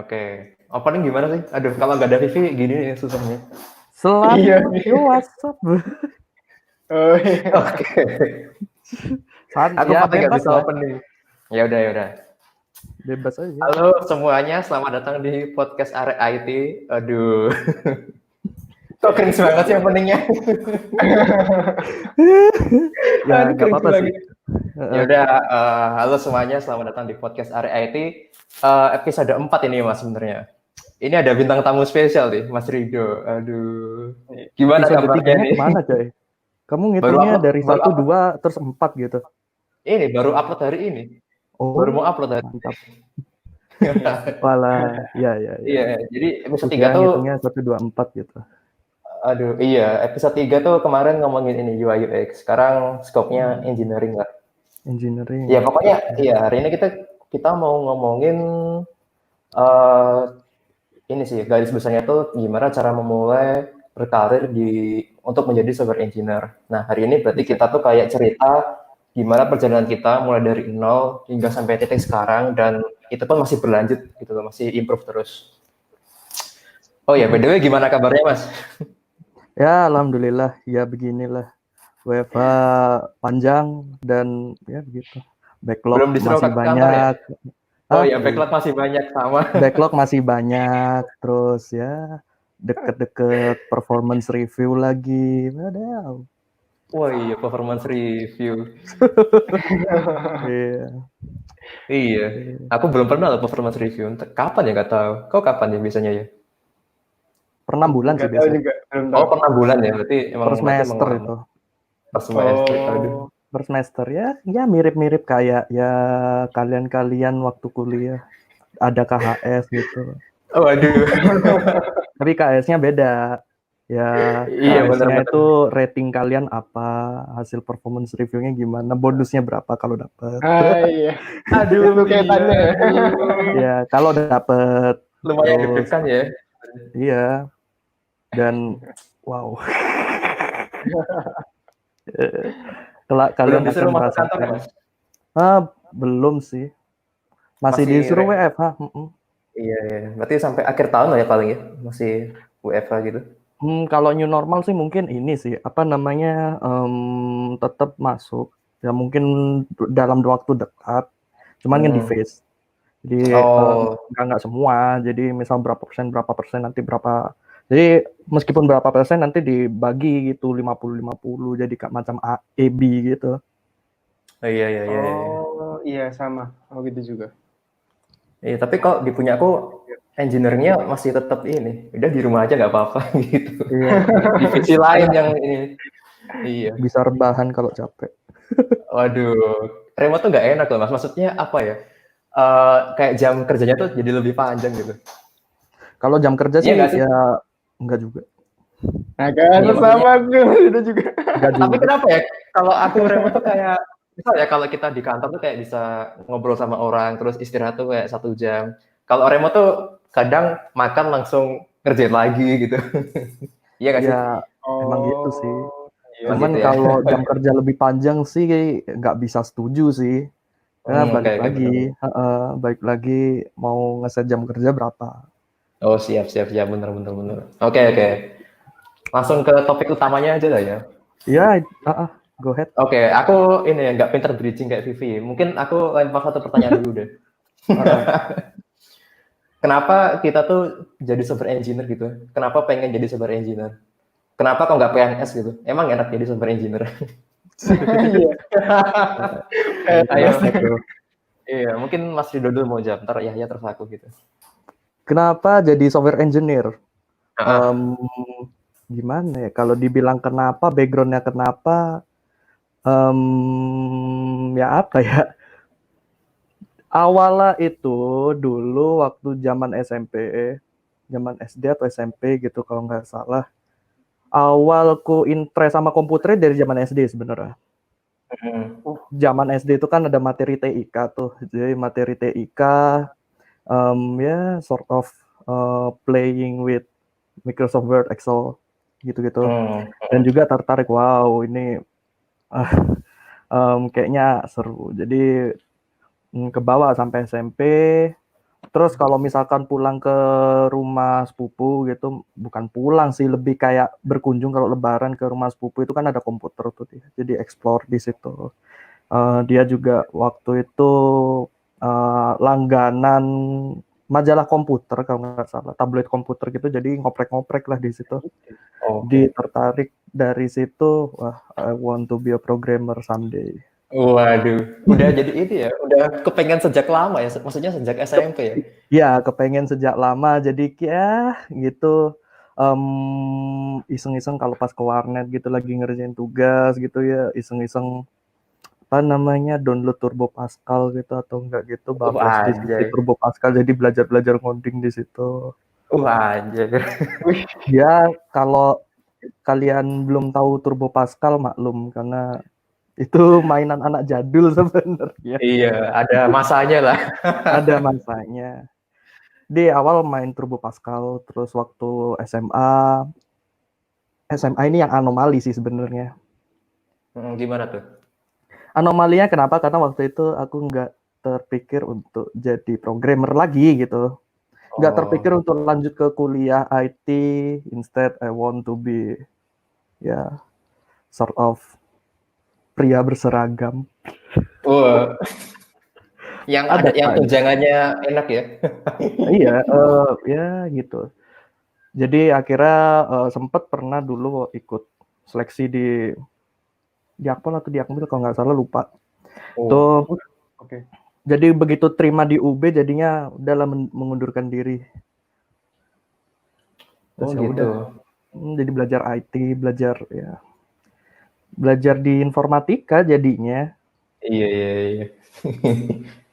Oke. Opening gimana sih? Aduh, kalau nggak ada Vivi gini nih susahnya. Iya. Selamat di WhatsApp. Oh iya. Oke. Aku Ya paling nggak bebas bisa lah, opening. Ya udah, ya udah. bebas aja. Halo semuanya, selamat datang di podcast Arek IT. Aduh, kok cringe banget sih openingnya? Ya Aduh, nggak cringe apa-apa sih. banget. Ya udah, halo semuanya, selamat datang di podcast Arek IT. Episode 4 ini Mas sebenarnya. Ini ada bintang tamu spesial nih, Mas Rido. Aduh, gimana Episode kabarnya 3-nya nih? kemana coy? Kamu Baru ngitungnya upload, dari baru 1, upload. 2, terus 4 gitu. Ini baru upload hari ini. Baru mau Oh, upload hari ini. mantap. Walah, ya. Iya, jadi episode 3 Kukira tuh, ngitungnya 1, 2, 4 gitu. aduh, iya, episode 3 tuh kemarin ngomongin ini UI UX. Sekarang skopnya engineering lah. Ya Engineering. pokoknya, iya hari ini kita mau ngomongin eh ini sih garis besarnya tuh gimana cara memulai berkarir untuk menjadi software engineer. Nah hari ini berarti kita tuh kayak cerita gimana perjalanan kita mulai dari nol hingga sampai titik sekarang dan itu pun masih berlanjut gitu loh, masih improve terus. Oh ya, by the way gimana kabarnya Mas? Ya, alhamdulillah. Ya beginilah. WFH panjang dan ya begitu. Backlog Belum disuruh masih ke kantor ya? banyak. Oh ya, Iya. backlog masih banyak sama. Backlog masih banyak, terus ya deket-deket performance review lagi. Waduh. Wah iya, performance review. Iya. Iya, aku belum pernah loh performance review. Kapan ya nggak tahu. Kau kapan ya biasanya ya? Per 6 bulan sih Nggak tahu biasa. juga, belum Oh, tahu. pernah bulan ya. Berarti Per emang semester lama. itu. Per semester. Aduh. Oh, Per semester ya mirip-mirip kayak ya kalian-kalian waktu kuliah ada KHS gitu. Oh, aduh. Tapi KHS-nya beda. Ya Iya, KHS-nya benar-benar. itu rating kalian apa, hasil performance review-nya gimana, bonusnya berapa kalau dapet. iya. Aduh, Itu kaitannya ya. Ya kalau dapet lumayan terus deg-degan ya. iya dan wow. Kalau Belum kalian akan disuruh masuk kantor ya, merasakan. Mas? Belum sih. Masih Masih disuruh WFH. Iya, iya. Berarti sampai akhir tahun lah ya paling ya. Masih WFH gitu. Kalau new normal sih mungkin ini sih apa namanya tetap masuk ya mungkin dalam waktu dekat. Cuman kan di phase. Jadi Oh, nggak semua. Jadi misal berapa persen nanti berapa. Jadi meskipun berapa persen nanti dibagi gitu 50-50 jadi kayak macam A, E, B gitu. iya, iya, iya. Oh, iya sama. Oh gitu juga. Iya, tapi kok di punya aku engineering-nya masih tetap ini. Udah di rumah aja nggak apa-apa gitu. Iya. Divisi lain yang ini. Iya. Bisa rebahan kalau capek. Waduh, remote tuh nggak enak loh Mas. Maksudnya apa ya? Kayak jam kerjanya tuh jadi lebih panjang gitu. Kalau jam kerja Iya sih nggak sih? ya enggak juga. Nah kan Iya, sama gue itu juga. Enggak Tapi juga. kenapa ya? Kalau aku remote tuh kayak, misal ya kalau kita di kantor tuh kayak bisa ngobrol sama orang, terus istirahat tuh kayak 1 jam. Kalau remote tuh kadang makan langsung ngerjain lagi gitu. Iya nggak sih? Ya emang gitu sih. Iya. Cuman Gitu ya. kalau jam kerja lebih panjang sih nggak bisa setuju sih. Karena Oke, balik oke, lagi, benar. balik lagi mau ngeset jam kerja berapa. Oh siap, siap, siap, benar, benar, benar. Oke, oke. Langsung ke topik utamanya aja lah ya. Ya, go ahead. Oke, aku ini ya nggak pinter bridging kayak Vivi. Mungkin aku lempar satu pertanyaan dulu deh. Kenapa kita tuh jadi software engineer gitu? Kenapa pengen jadi software engineer? Kenapa kok nggak PNS gitu? Emang enak jadi software engineer? Iya. Ayo. Kenapa tuh? Iya, mungkin Mas Rido dulu mau jawab. Ntar ya terus aku gitu. Kenapa jadi software engineer? Ah, Gimana ya? Kalau dibilang kenapa, backgroundnya kenapa, ya apa ya? Awalnya itu dulu waktu zaman SMP, zaman SD atau SMP gitu kalau nggak salah. Awalku interest sama komputer dari zaman SD sebenarnya. Zaman SD itu kan ada materi TIK tuh, jadi materi TIK ya sort of playing with Microsoft Word, Excel gitu-gitu. Dan juga tertarik, wow ini kayaknya seru. Jadi ke bawah sampai SMP, Terus kalau misalkan pulang ke rumah sepupu gitu, bukan pulang sih, lebih kayak berkunjung kalau lebaran ke rumah sepupu itu kan ada komputer tuh dia. Jadi explore di situ. Dia juga waktu itu langganan majalah komputer kalau nggak salah, tablet komputer gitu. Jadi ngoprek-ngoprek lah di situ. Oke. Dia tertarik dari situ, wah, I want to be a programmer someday. Waduh, udah jadi ini ya, udah kepengen sejak lama ya, maksudnya sejak SMP ya? Ya, kepengen sejak lama. Jadi ya gitu. Iseng-iseng kalau pas ke warnet gitu lagi ngerjain tugas gitu ya, iseng-iseng apa namanya download Turbo Pascal gitu atau enggak gitu, bawa flash disk di Anjay. Turbo Pascal, jadi belajar-belajar ngoding di situ. Anjay. Wih, Ya kalau kalian belum tahu Turbo Pascal maklum karena itu mainan anak jadul sebenarnya. Iya, ada masanya lah. Ada masanya. Di awal main Turbo Pascal, terus waktu SMA ini yang anomali sih sebenarnya. Gimana tuh? Anomalinya kenapa? Karena waktu itu aku nggak terpikir untuk jadi programmer lagi gitu. Nggak terpikir Oh, untuk lanjut ke kuliah IT. Instead, I want to be ya sort of pria berseragam. wah, yang Ada ada yang kan? tunjangannya enak ya? Iya, ya gitu. Jadi akhirnya sempat pernah dulu ikut seleksi di Akpol atau di Akmil kalau nggak salah, lupa. Oh, Tuh, oke. jadi begitu terima di UB jadinya udahlah mengundurkan diri. Terus ya gitu. udah, jadi belajar IT, belajar di informatika jadinya. Iya, iya, iya.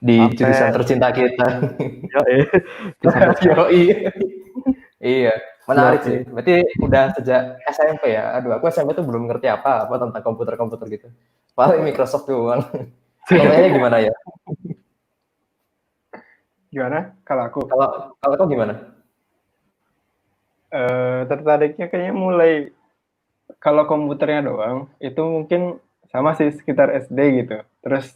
Di jurusan Sampai tercinta kita. ya sampai sekarang. Yoi. Iya, Ya, menarik sih. Berarti udah sejak SMP ya? Aduh, aku SMP tuh belum ngerti apa-apa tentang komputer-komputer gitu. Paling Microsoft doang. Kalau kayaknya gimana ya? Gimana? Kalau aku Kalau kalau kau gimana? tertariknya kayaknya mulai kalau komputernya doang itu mungkin sama sih sekitar SD gitu. Terus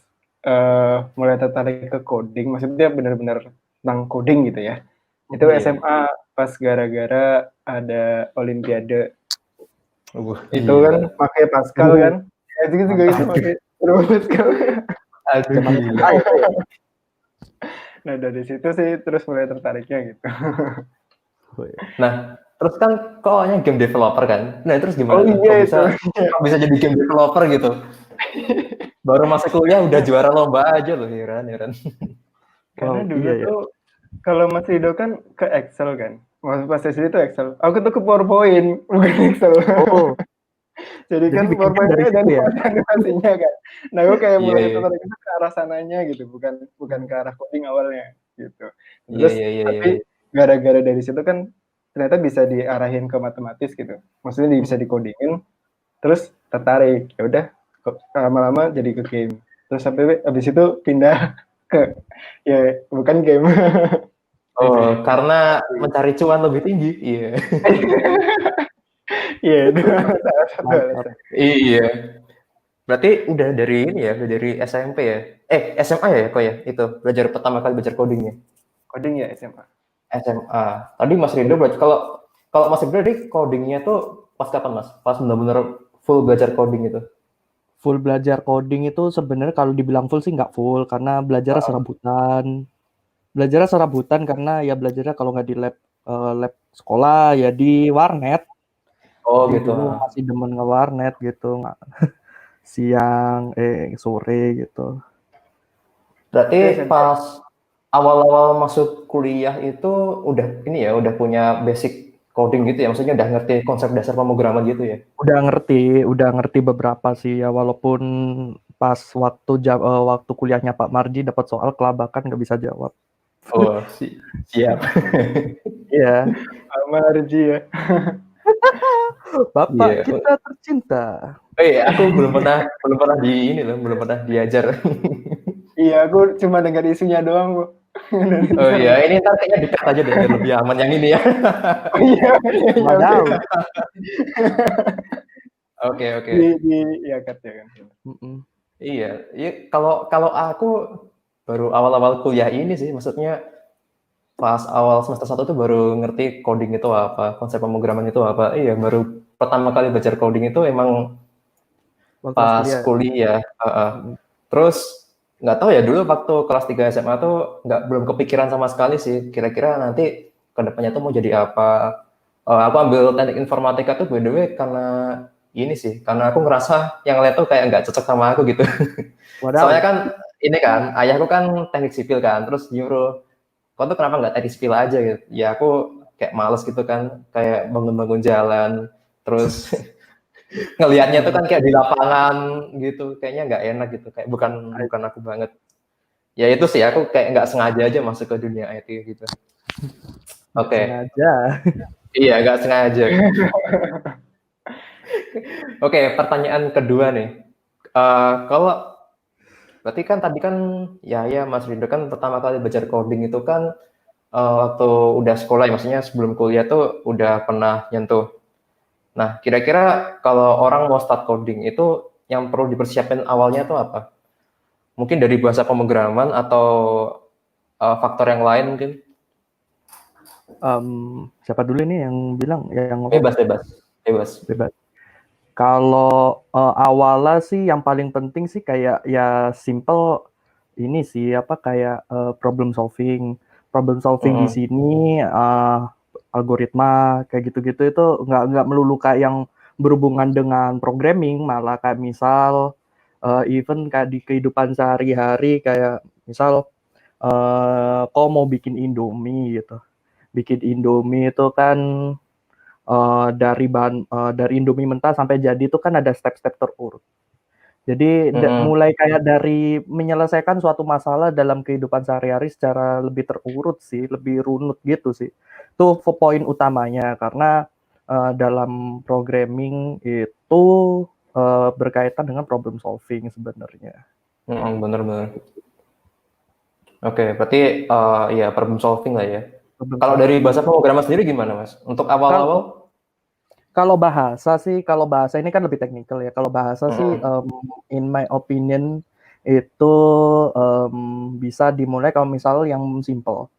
mulai tertarik ke coding, maksudnya benar-benar tentang coding gitu ya. Itu Iya. SMA pas gara-gara ada Olimpiade. Itu kan Gila. pakai Pascal kan. Ya, itu juga itu pakai Pascal. Aduh, zaman gila. SMA itu ya. Nah dari situ sih terus mulai tertariknya gitu. Nah, terus kan kau hanya game developer kan? Nah, terus Oh gimana tuh? iya itu. Kok bisa jadi game developer gitu? Baru masuk kuliah udah juara lomba aja loh, heran, heran. Karena Wow, dulu iya ya. tuh kalau Mas Rido kan ke Excel kan. Pas SD itu Excel. Aku tuh ke PowerPoint, bukan Excel. Oh, Jadi jadi kan bikin game dari PowerPoint-nya ada situ ya. animasinya kan. Nah, aku kayak Iya, mulai iya. tertarik itu ke arah sananya gitu, bukan bukan ke arah coding awalnya gitu. Iya, Terus iya, iya, iya. tapi gara-gara dari situ kan ternyata bisa diarahin ke matematis gitu. Maksudnya bisa dikodingin, terus tertarik. Ya udah, lama-lama jadi ke game. Terus sampai habis itu pindah ke ya bukan game. Oh, karena mencari cuan lebih tinggi. Iya. Iya, itu salah satu Mantap. alasan. Iya. Berarti udah dari ini ya, udah dari SMP ya? SMA ya kok ya? Itu belajar pertama kali belajar codingnya. Coding ya SMA. SMA. Tadi Mas Rindo berarti kalau kalau Mas Rindo tadi codingnya tuh pas kapan Mas? Pas benar-benar full belajar coding itu? Full belajar coding itu sebenarnya kalau dibilang full sih nggak full karena belajarnya serabutan. Belajarnya serabutan karena ya belajarnya kalau nggak di lab sekolah ya di warnet. Oh Jadi gitu. dulu masih demen nge-warnet gitu, siang, sore gitu. Berarti Itu SMP. pas awal-awal masuk kuliah itu udah ini ya, udah punya basic coding gitu ya? Maksudnya udah ngerti konsep dasar pemrograman gitu ya? Udah ngerti beberapa sih ya, walaupun pas waktu kuliahnya Pak Marji dapat soal kelabakan nggak bisa jawab. Oh, siap. Iya, Marji ya. Bapak Iya. kita tercinta. Aku belum pernah di ini loh, belum pernah diajar. Iya, aku cuma dengar isunya doang, Bu. Oh iya, ini ntar kayaknya dekat aja deh, biar lebih aman yang ini ya. Oh iya, iya, iya, oke. Wadaw. Oke, oke. Di ya cut ya kan. Mm-mm. Iya, iya. Kalau kalau aku baru awal-awal kuliah ini sih, maksudnya pas awal semester 1 tuh baru ngerti coding itu apa, konsep pemrograman itu apa. Iya, baru pertama kali belajar coding itu emang Waktu kelas pas kuliah. kuliah. Mm. Terus nggak tahu ya dulu waktu kelas 3 SMA tuh belum kepikiran sama sekali sih. Kira-kira nanti kedepannya tuh mau jadi apa. Aku ambil teknik informatika tuh by the way karena ini sih, karena aku ngerasa yang lain tuh kayak nggak cocok sama aku gitu. Soalnya Wadaw. kan ini kan, ayahku kan teknik sipil kan, terus nyuruh, kau tuh kenapa nggak teknik sipil aja gitu. Ya aku kayak males gitu kan, kayak bangun-bangun jalan, terus ngelihatnya tuh kan kayak di lapangan gitu, kayaknya nggak enak gitu, kayak bukan bukan aku banget. Ya itu sih, aku kayak nggak sengaja aja masuk ke dunia IT gitu. Nggak Oke, sengaja. iya nggak sengaja. Oke, pertanyaan kedua nih. Kalau berarti kan tadi kan ya Mas Rido kan pertama kali belajar coding itu kan waktu udah sekolah ya, maksudnya sebelum kuliah tuh udah pernah nyentuh. Nah, kira-kira kalau orang mau start coding itu yang perlu dipersiapkan awalnya tuh apa? Mungkin dari bahasa pemrograman atau faktor yang lain mungkin? Siapa dulu ini yang bilang yang ngomong? Bebas, bebas, bebas. Bebas. Kalau awalnya sih yang paling penting sih kayak ya simple ini sih apa kayak problem solving. Problem solving di sini algoritma kayak gitu-gitu itu nggak melulu kayak yang berhubungan dengan programming, malah kayak misal even kayak di kehidupan sehari-hari kayak misal kok mau bikin Indomie gitu. Bikin Indomie itu kan dari Indomie mentah sampai jadi itu kan ada step-step terurut. Jadi mulai kayak dari menyelesaikan suatu masalah dalam kehidupan sehari-hari secara lebih terurut sih, lebih runut gitu sih. Itu poin utamanya karena dalam programming itu berkaitan dengan problem solving sebenarnya. Bener-bener. Oke, berarti ya problem solving lah ya. Problem Kalau dari solving. bahasa pemrograman sendiri gimana, Mas? Untuk awal-awal? Kalau bahasa ini kan lebih teknikal ya. Kalau bahasa sih, in my opinion itu bisa dimulai kalau misal yang simple.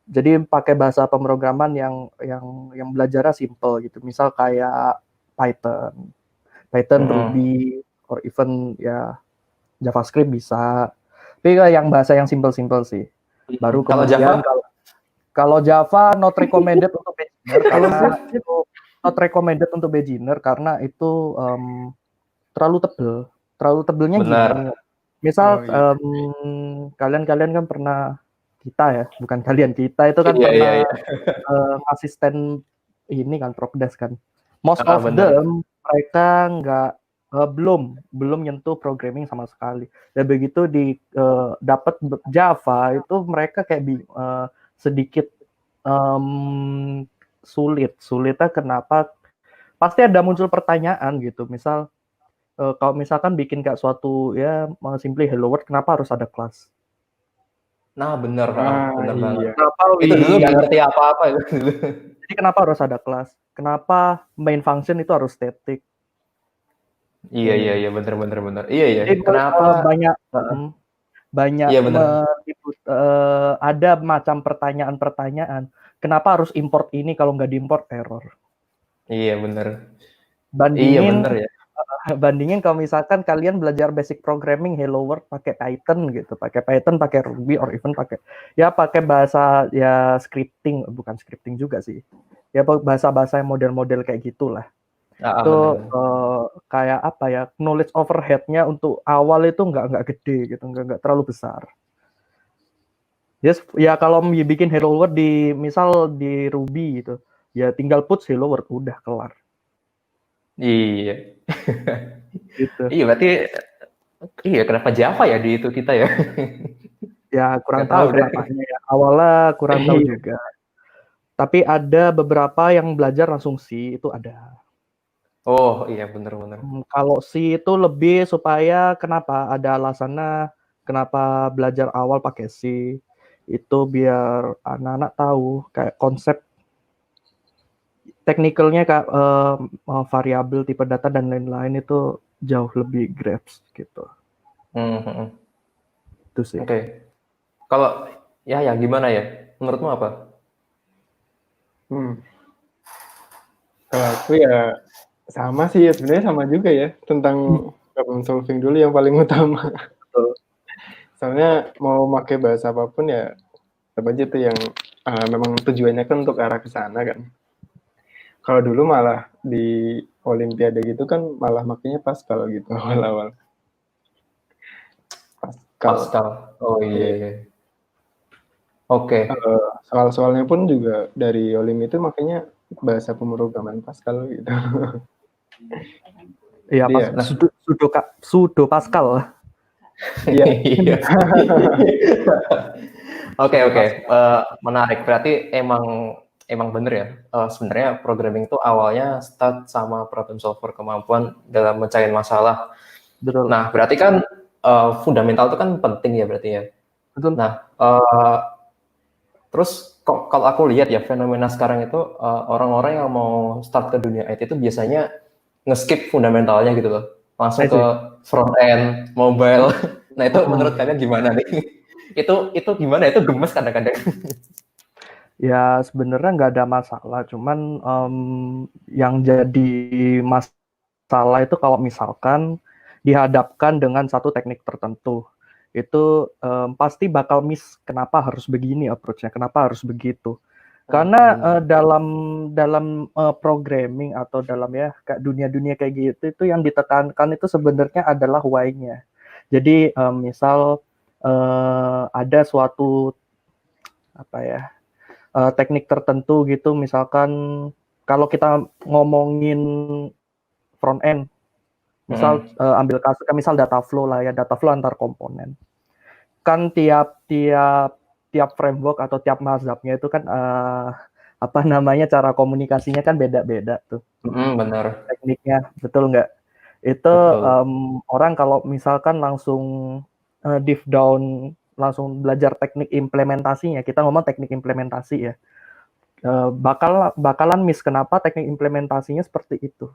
Jadi pakai bahasa pemrograman yang belajarnya simple gitu. Misal kayak Python, Ruby, or even ya JavaScript bisa. Tapi yang bahasa yang simple-simple sih. Baru Kalau kemudian Java? kalau Java not recommended untuk beginner karena itu not recommended untuk beginner karena itu terlalu tebel. Terlalu tebelnya Benar. gini. Misal Oh, iya. kalian kan pernah kita ya, bukan kalian kita itu kan Iya, iya, pernah iya. asisten ini kan Prokdes kan. Most Ah, of benar. them mereka nggak belum nyentuh programming sama sekali. Dan begitu dapat Java itu mereka kayak sedikit sulitnya kenapa? Pasti ada muncul pertanyaan gitu. Misal kalau misalkan bikin kayak suatu ya simply hello world, kenapa harus ada kelas? Nah, benar, benar banget. Iya. Kenapa Itu dulu nggak ngerti apa-apa itu dulu. Jadi kenapa harus ada kelas? Kenapa main function itu harus static? Iya, iya, iya, benar, benar, benar. Iya, iya. Jadi Kenapa? banyak Iya, benar. ada macam pertanyaan-pertanyaan. Kenapa harus import ini kalau nggak diimport error? Iya, benar. Iya, Bandingin benar ya. bandingin kalau misalkan kalian belajar basic programming Hello World pakai Python gitu, pakai Ruby or even pakai bahasa ya scripting, bukan scripting juga sih. Ya bahasa-bahasa yang model-model kayak gitulah. Itu Benar. kayak apa ya, knowledge overhead-nya untuk awal itu nggak gede gitu, nggak terlalu besar. Yes, ya kalau bikin Hello World misal di Ruby gitu, ya tinggal put Hello World udah kelar. Iya. Gitu. Iya, berarti iya kenapa Java ya di itu kita ya? Ya kurang Nggak tahu tahu deh. kenapanya ya. Awalnya kurang tahu juga. Tapi ada beberapa yang belajar langsung C itu ada. Oh, iya benar-benar. Kalau C itu lebih supaya kenapa? Ada alasannya kenapa belajar awal pakai C. Itu biar anak-anak tahu kayak konsep teknikalnya kayak variabel tipe data dan lain-lain itu jauh lebih grasp gitu. Itu sih. Oke. Kalau ya gimana ya? Menurutmu apa? Kalau aku ya sama sih ya, sebenarnya sama juga ya, tentang problem solving dulu yang paling utama. Betul. Soalnya mau pakai bahasa apapun ya tetap aja tuh yang memang tujuannya kan untuk arah ke sana kan. Kalau dulu malah di Olimpiade gitu kan malah makanya Pascal gitu awal-awal. Pascal. Pascal. Oh iya, iya. Oke. Soal-soalnya pun juga dari Olim itu makanya bahasa pemrograman Pascal gitu. Iya, Jadi pas ya, sudo Pascal. iya. Iya. Oke, Sudo oke. Pascal. Menarik. Berarti emang bener ya. Sebenarnya programming itu awalnya start sama problem solver, kemampuan dalam mencari masalah. Betul. Nah, berarti kan fundamental itu kan penting ya berarti ya. Betul. Nah, terus kalau aku lihat ya fenomena sekarang itu orang-orang yang mau start ke dunia IT itu biasanya nge-skip fundamentalnya gitu loh. Langsung I ke see. front end, mobile. Nah, itu menurut kalian gimana nih? Itu gimana? Itu gemes kadang-kadang. Ya sebenarnya nggak ada masalah, cuman yang jadi masalah itu kalau misalkan dihadapkan dengan satu teknik tertentu, itu pasti bakal miss. Kenapa harus begini approach-nya? Kenapa harus begitu? Karena dalam programming atau dalam ya dunia-dunia kayak gitu itu yang ditekankan itu sebenarnya adalah why-nya. Jadi misal ada suatu apa ya teknik tertentu gitu, misalkan kalau kita ngomongin front end, misal ambil kasus misal data flow lah ya, data flow antar komponen. Kan tiap framework atau tiap mazhabnya itu kan apa namanya cara komunikasinya kan beda-beda tuh Benar. tekniknya, betul nggak? Itu orang kalau misalkan langsung deep down langsung belajar teknik implementasinya, kita ngomong teknik implementasi ya, bakalan miss. Kenapa teknik implementasinya seperti itu?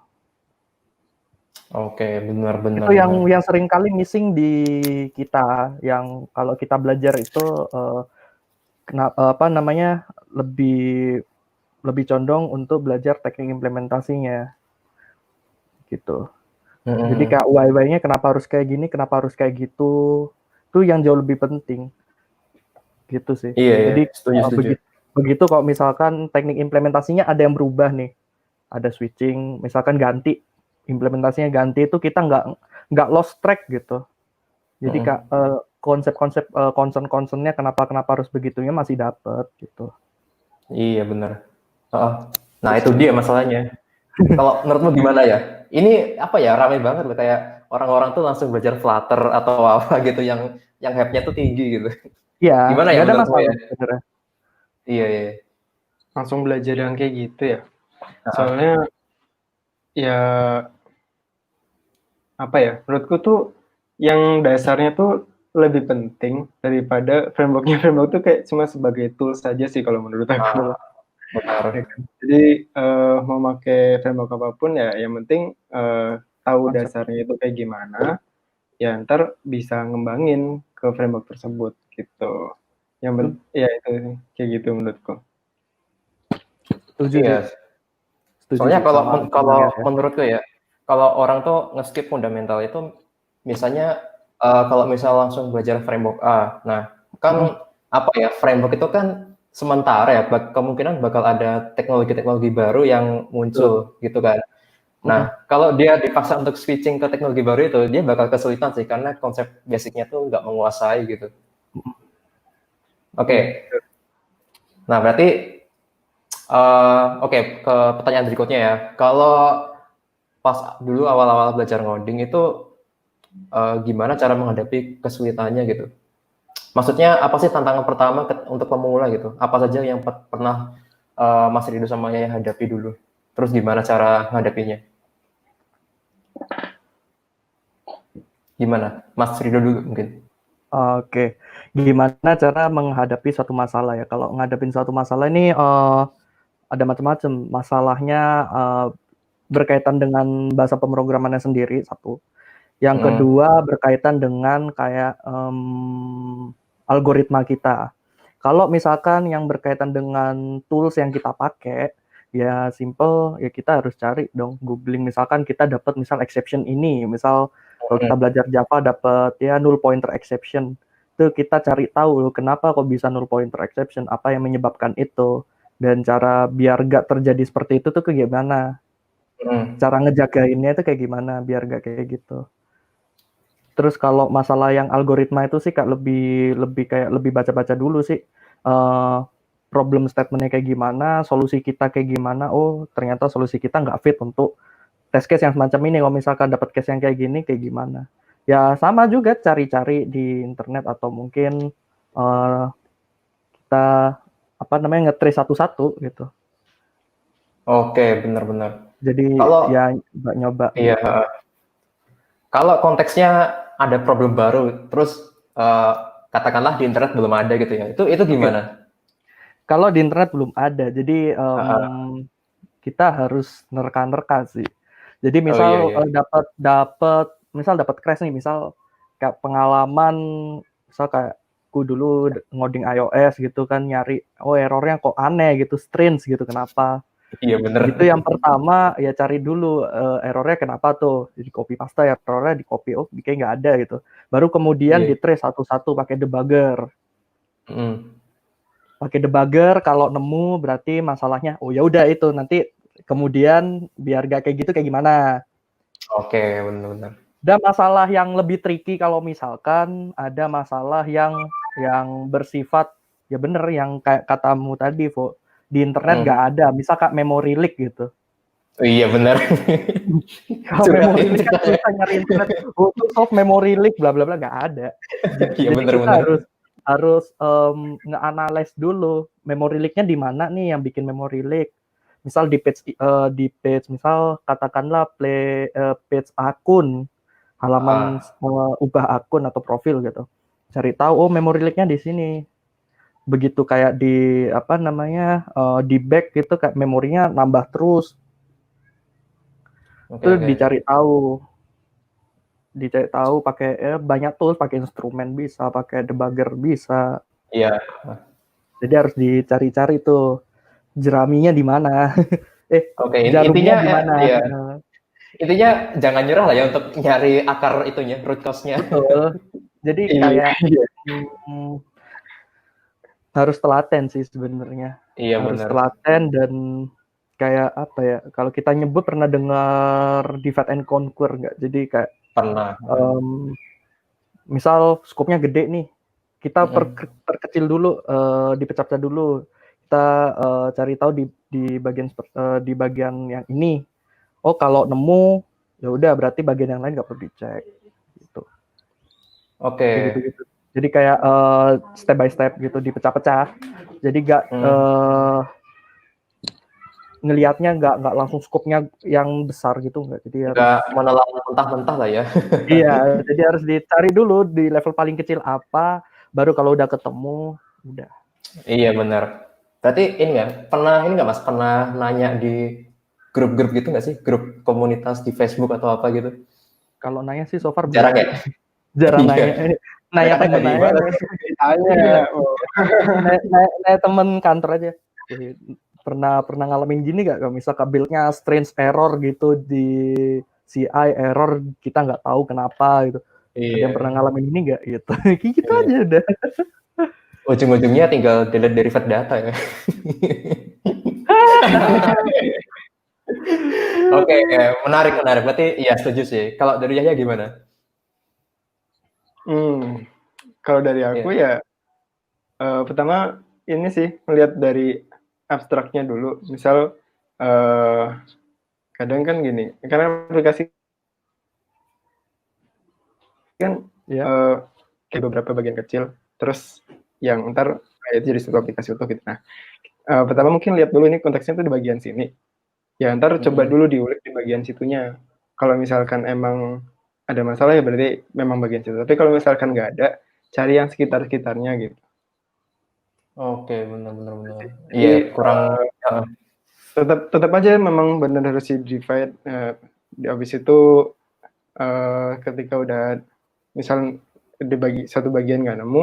Oke, benar-benar. Itu yang sering kali missing di kita, yang kalau kita belajar itu apa namanya lebih condong untuk belajar teknik implementasinya gitu. Jadi kayak why-nya kenapa harus kayak gini, kenapa harus kayak gitu, itu yang jauh lebih penting gitu sih. Iya, Jadi setuju. begitu kalau misalkan teknik implementasinya ada yang berubah nih, ada switching, misalkan ganti implementasinya ganti, itu kita nggak lost track gitu. Jadi konsep-konsep concern-concernnya kenapa harus begitunya masih dapet gitu. Iya, benar. Nah, itu dia masalahnya. Kalau menurutmu gimana ya? Ini apa ya, ramai banget loh, kayak orang-orang tuh langsung belajar Flutter atau apa gitu yang hype-nya tuh tinggi gitu. Iya, Gimana ya nggak ada menurutmu ya? masalah sebenarnya. Iya. Langsung belajar yang kayak gitu ya. Soalnya ya apa ya, menurutku tuh yang dasarnya tuh lebih penting daripada framework tuh kayak cuma sebagai tool saja sih kalau menurut aku. Benar. Ya kan? Jadi mau pakai framework apapun ya yang penting tahu dasarnya itu kayak gimana, ya ntar bisa ngembangin ke framework tersebut gitu. Ya itu kayak gitu menurutku. Setuju Iya. sih. Setuju Soalnya sih kalau sama kalau ya. menurutku ya, kalau orang tuh nge-skip fundamental itu misalnya kalau misal langsung belajar framework A. Nah, kan apa ya, framework itu kan sementara ya, kemungkinan bakal ada teknologi-teknologi baru yang muncul gitu kan. Nah, kalau dia dipaksa untuk switching ke teknologi baru itu, dia bakal kesulitan sih karena konsep basicnya tuh nggak menguasai gitu. Oke. Nah, berarti oke, ke pertanyaan berikutnya ya. Kalau pas dulu awal-awal belajar ngoding itu gimana cara menghadapi kesulitannya gitu? Maksudnya apa sih tantangan pertama untuk pemula gitu? Apa saja yang pernah Mas Rido sama Yaya hadapi dulu? Terus gimana cara menghadapinya? Gimana? Mas Rido dulu mungkin. Oke, gimana cara menghadapi suatu masalah ya? Kalau menghadapi suatu masalah ini ada macam-macam. Masalahnya berkaitan dengan bahasa pemrogramannya sendiri, satu. Yang kedua berkaitan dengan kayak algoritma kita. Kalau misalkan yang berkaitan dengan tools yang kita pakai, ya simple, ya kita harus cari dong, googling. Misalkan kita dapat misal exception ini, misal kalau kita belajar Java dapat ya null pointer exception, itu kita cari tahu kenapa kok bisa null pointer exception, apa yang menyebabkan itu, dan cara biar gak terjadi seperti itu tuh kayak gimana, cara ngejagainnya itu kayak gimana biar gak kayak gitu. Terus kalau masalah yang algoritma itu sih lebih baca-baca dulu sih, problem statementnya kayak gimana, solusi kita kayak gimana. Oh ternyata solusi kita nggak fit untuk test case yang semacam ini. Kalau misalkan dapat case yang kayak gini kayak gimana? Ya sama juga cari-cari di internet atau mungkin kita nge-trace satu-satu gitu. Oke, benar-benar. Jadi Kalau ya nyoba. iya, kalau konteksnya ada problem baru, terus katakanlah di internet belum ada gitu ya, itu gimana? Kalau di internet belum ada, jadi kita harus nerka-nerka sih. Jadi misal dapat crash nih, misal kayak pengalaman, misal kayak aku dulu ngoding iOS gitu kan, nyari errornya kok aneh gitu, strange gitu, kenapa? Iya benar. Itu yang pertama ya cari dulu errornya kenapa tuh, di copy paste errornya di copy, kayak nggak ada gitu. Baru kemudian di trace satu-satu pakai debugger. Pakai debugger, kalau nemu berarti masalahnya, ya udah itu nanti kemudian biar gak kayak gitu kayak gimana. Oke, benar-benar. Ada masalah yang lebih tricky kalau misalkan ada masalah yang bersifat ya bener yang kayak katamu tadi, Vo, di internet nggak ada, misal kayak memory leak gitu. Iya benar. Kalau memory leak kan bisa nyari internet, untuk solve memory leak bla bla bla, nggak ada. Iya Jadi kita benar. harus nge-analyze dulu memory leak-nya di mana nih yang bikin memory leak. Misal di page misal katakanlah page akun, halaman ubah akun atau profil gitu. Cari tahu memory leak-nya di sini. Begitu kayak di di back gitu, kayak memorinya nambah terus. Itu dicari tahu pakai banyak tools, pakai instrumen bisa, pakai debugger bisa. Iya. Jadi harus dicari-cari tuh jeraminya di mana. Intinya di mana? Iya. Intinya jangan nyerah lah ya untuk nyari akar itunya, root cause-nya. Betul. Jadi kayak harus telaten sih sebenarnya. Iya, harus benar. telaten dan kayak apa ya? Kalau kita nyebut, pernah dengar divide and conquer nggak? Jadi kayak Pernah. misal skopnya gede nih, kita perkecil dulu, dipecah-pecah dulu. Kita cari tahu di bagian yang ini. Oh kalau nemu ya udah berarti bagian yang lain nggak perlu dicek gitu. Oke. Gitu. Jadi kayak step by step gitu, dipecah-pecah. Jadi nggak ngelihatnya nggak langsung skopnya yang besar gitu, nggak. Jadi nggak menelan mentah-mentah lah ya. Iya, jadi harus dicari dulu di level paling kecil apa, baru kalau udah ketemu udah. Iya benar. Berarti ini nggak Mas, pernah nanya di grup-grup gitu nggak sih, grup komunitas di Facebook atau apa gitu? Kalau nanya sih so far jarang ya. Jarang nanya. Nanya temen kantor aja. Pernah ngalamin gini nggak? Kalau misal build-nya strange error gitu di CI, error kita nggak tahu kenapa gitu. Ada yang pernah ngalamin ini nggak gitu? Gitu aja udah. Ujung-ujungnya tinggal delete derivative data ya. Oke, menarik. Berarti ya setuju sih. Kalau dari Yahya gimana? Kalau dari aku ya pertama ini sih melihat dari abstraknya dulu. Misal kadang kan gini, karena aplikasi kan kayak beberapa bagian kecil, terus yang ntar itu jadi satu aplikasi utuh gitu. Nah, pertama mungkin lihat dulu ini konteksnya tuh di bagian sini. Ya ntar coba dulu diulik di bagian situnya. Kalau misalkan emang ada masalah ya berarti memang bagian situ. Tapi kalau misalkan nggak ada, cari yang sekitar-sekitarnya gitu. Oke, benar. Iya, kurang. Tetap aja memang benar harus di divide. Habis itu ketika udah misal dibagi satu bagian nggak nemu,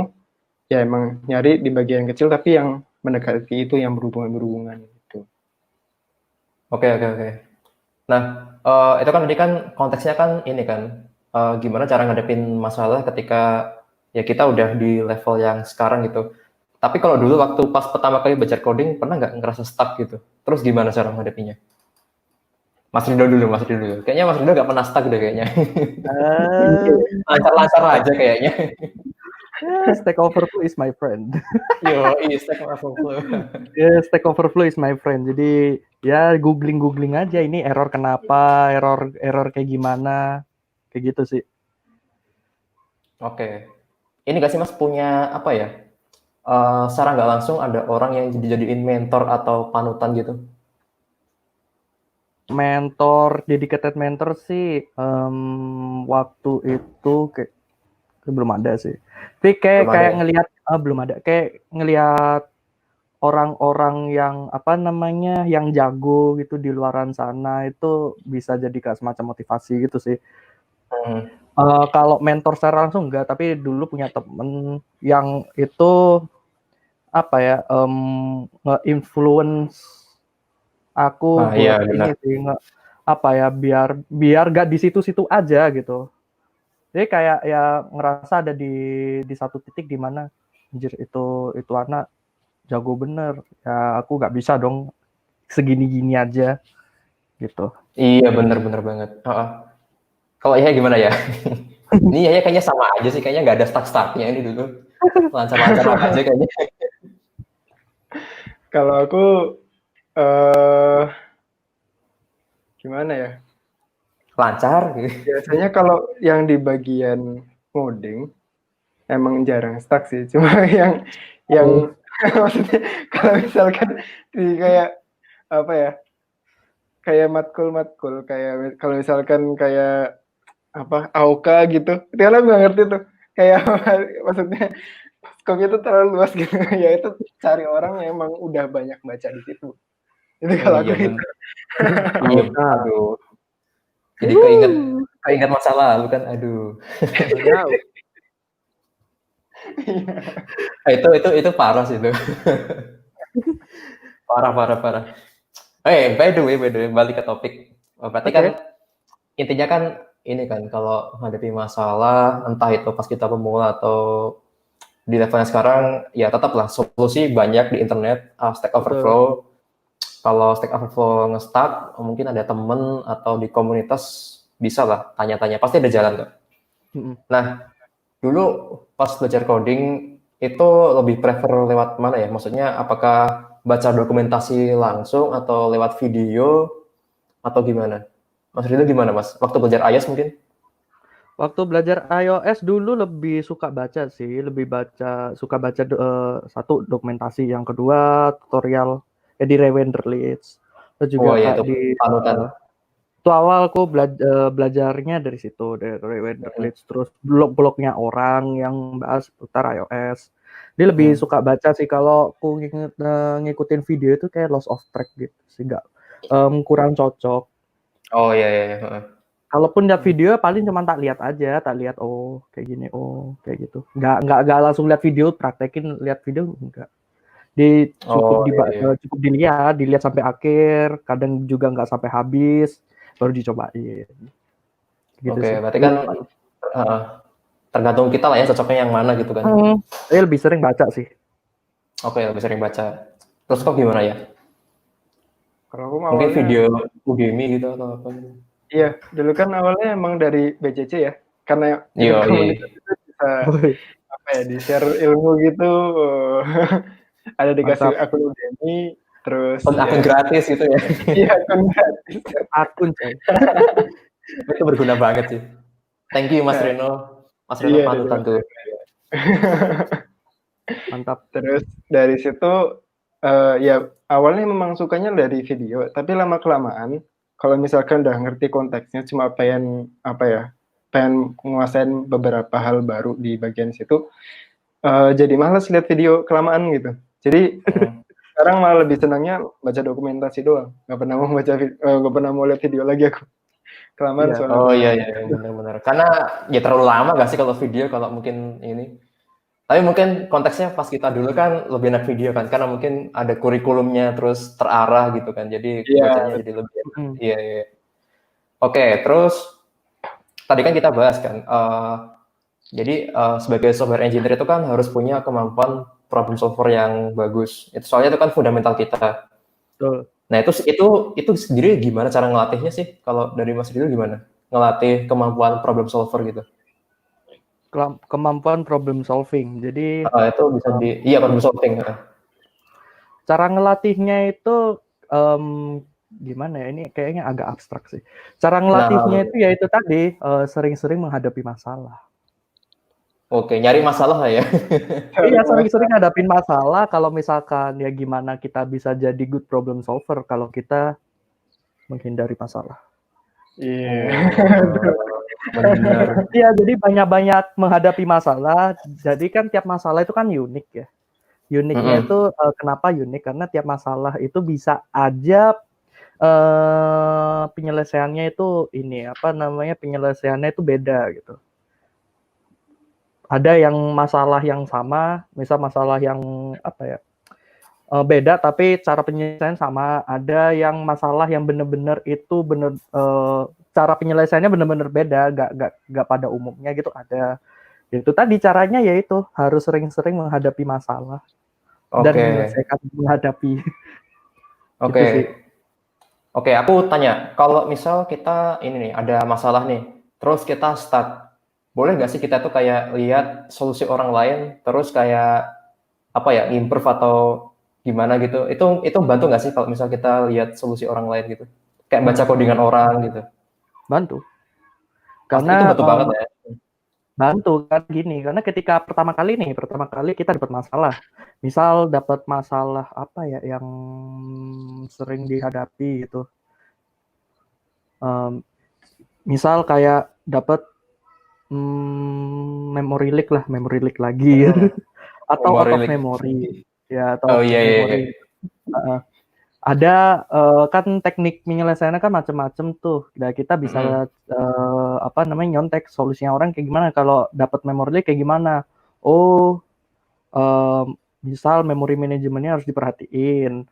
ya emang nyari di bagian kecil tapi yang mendekati itu yang berhubungan gitu. Oke. Nah, itu kan tadi kan konteksnya kan ini kan, gimana cara ngadepin masalah ketika ya kita udah di level yang sekarang gitu. Tapi kalau dulu waktu pas pertama kali belajar coding, pernah nggak ngerasa stuck gitu? Terus gimana cara ngadepinnya? Mas Rido dulu. Kayaknya Mas Rido nggak pernah stuck deh kayaknya. Lancar-lancar aja kayaknya. Stack Overflow is my friend. Yo, Stack Overflow. Stack Overflow is my friend. Jadi ya googling aja ini error kenapa, error kayak gimana, kayak gitu sih. Oke. Ini gak sih Mas punya apa ya? Secara nggak langsung ada orang yang dijadiin mentor atau panutan gitu? Dedicated mentor sih waktu itu kayak belum ada sih. Tapi kayak ngelihat belum ada. Kayak ngelihat orang-orang yang apa namanya yang jago gitu di luaran sana itu bisa jadi kayak semacam motivasi gitu sih. Kalau mentor secara langsung enggak, tapi dulu punya temen yang itu apa ya nge-influence aku buat ini sih apa ya biar gak di situ-situ aja gitu. Jadi kayak ya ngerasa ada di satu titik di mana anjir itu anak jago bener ya aku nggak bisa dong segini-gini aja gitu. Iya bener banget. Kalau ya gimana ya? Ini ya kayaknya sama aja sih, kayaknya nggak ada stuck-stucknya ini dulu. Lancar-lancar aja kayaknya. Kalau aku gimana ya? Lancar. Biasanya kalau yang di bagian coding emang jarang stuck sih. Cuma yang maksudnya kalau misalkan di kayak apa ya? Kayak matkul kayak kalau misalkan kayak apa AOK gitu. Itu kan aku nggak ngerti tuh. Kayak maksudnya skopnya itu terlalu luas gitu. Ya itu cari orang yang emang udah banyak baca di situ. Itu kalau aku gitu. Iya, aduh. Jadi keinget masa lalu kan, aduh. Itu parah sih itu. parah. By the way, balik ke topik. Berarti kan intinya kan ini kan kalau menghadapi masalah entah itu pas kita pemula atau di levelnya sekarang ya tetaplah solusi banyak di internet. Stack Overflow. Kalau Stack Overflow nge-stuck, mungkin ada temen atau di komunitas bisa lah tanya-tanya, pasti ada jalan kok. Nah, dulu pas belajar coding itu lebih prefer lewat mana ya? Maksudnya apakah baca dokumentasi langsung atau lewat video atau gimana? Mas Rido gimana Mas? Waktu belajar iOS mungkin? Waktu belajar iOS dulu lebih suka baca sih, suka baca satu dokumentasi, yang kedua tutorial di Rewen Derlitz. Terus juga itu panutan. Itu awal aku belajarnya dari situ, dari Rewen Derlitz, terus blog-blognya orang yang bahas seputar iOS. Dia lebih suka baca sih. Kalau aku ngikutin video itu kayak lost of track gitu sih, kurang cocok. Oh iya. Kalaupun lihat video paling cuma tak lihat oh kayak gini, oh kayak gitu. Nggak langsung lihat video, praktekin lihat video enggak. Cukup dilihat sampai akhir, kadang juga nggak sampai habis, baru dicobain. Gitu Oke, berarti kan tergantung kita lah ya cocoknya yang mana gitu kan. Saya lebih sering baca sih. Oke, lebih sering baca. Terus kok gimana ya? Kalau aku mungkin video Udemy gitu atau apa gitu. Iya, dulu kan awalnya emang dari BCC ya, karena komunitas itu bisa apa ya, di-share ilmu gitu, ada dikasih akun Udemy, terus akun gratis gitu ya. Iya, akun gratis. Akun coy. Itu berguna banget sih. Thank you Mas Reno. Mas Reno panutan tuh. Mantap. Terus dari situ ya awalnya memang sukanya dari video, tapi lama-kelamaan kalau misalkan udah ngerti konteksnya, cuma pengen menguasain beberapa hal baru di bagian situ, jadi malas lihat video kelamaan gitu. Jadi sekarang malah lebih senangnya baca dokumentasi doang. Nggak pernah mau lihat video lagi aku. Kelamaan soalnya. Oh iya benar-benar. Karena ya terlalu lama nggak sih kalau video, kalau mungkin ini Tapi mungkin konteksnya pas kita dulu kan lebih enak video kan, karena mungkin ada kurikulumnya terus terarah gitu kan, jadi Iya, bacanya jadi lebih enak. Mm. Iya, iya. Oke, terus tadi kan kita bahas kan, jadi sebagai software engineer itu kan harus punya kemampuan problem solver yang bagus. Itu soalnya itu kan fundamental kita. Betul. Nah itu sendiri gimana cara ngelatihnya sih? Kalau dari Mas Ridho gimana? Ngelatih kemampuan problem solver gitu? Kemampuan problem solving. Jadi Itu bisa iya problem solving. cara ngelatihnya itu em, gimana ya? Ini kayaknya agak abstrak sih. Cara ngelatihnya itu ya itu tadi sering-sering menghadapi masalah. Oke, nyari masalah lah ya. Iya, sering-sering ngadapin masalah. Kalau misalkan ya gimana kita bisa jadi good problem solver kalau kita menghindari masalah. iya. Benar. Iya, jadi banyak-banyak menghadapi masalah. Jadi kan tiap masalah itu kan unik ya. Uniknya itu kenapa unik? Karena tiap masalah itu bisa aja penyelesaiannya itu ini apa namanya penyelesaiannya itu beda gitu. Ada yang masalah yang sama, misal masalah yang apa ya beda tapi cara penyelesaian sama. Ada yang masalah yang benar-benar itu benar cara penyelesaiannya benar-benar beda, gak pada umumnya gitu ada. Itu tadi caranya yaitu harus sering-sering menghadapi masalah dan Oke. menyelesaikan menghadapi. Oke. Gitu sih. Oke, aku tanya, kalau misal kita ini nih ada masalah nih, terus kita stuck, boleh nggak sih kita tuh kayak lihat solusi orang lain, terus kayak apa ya, improve atau gimana gitu? Itu bantu nggak sih kalau misal kita lihat solusi orang lain gitu? Kayak baca codingan orang gitu. Bantu. Pasti itu Karena bantu banget ya. bantu kan gini, karena ketika pertama kali kita dapat masalah. Misal dapat masalah apa ya yang sering dihadapi gitu. Misal kayak dapat memory leak lagi atau out of memory ya atau Oh iya iya. memory. Ada kan teknik penyelesaiannya kan macam-macam tuh. Nah, kita bisa apa namanya nyontek solusinya orang kayak gimana kalau dapat memory leak kayak gimana. Oh, misal memory manajemennya harus diperhatiin.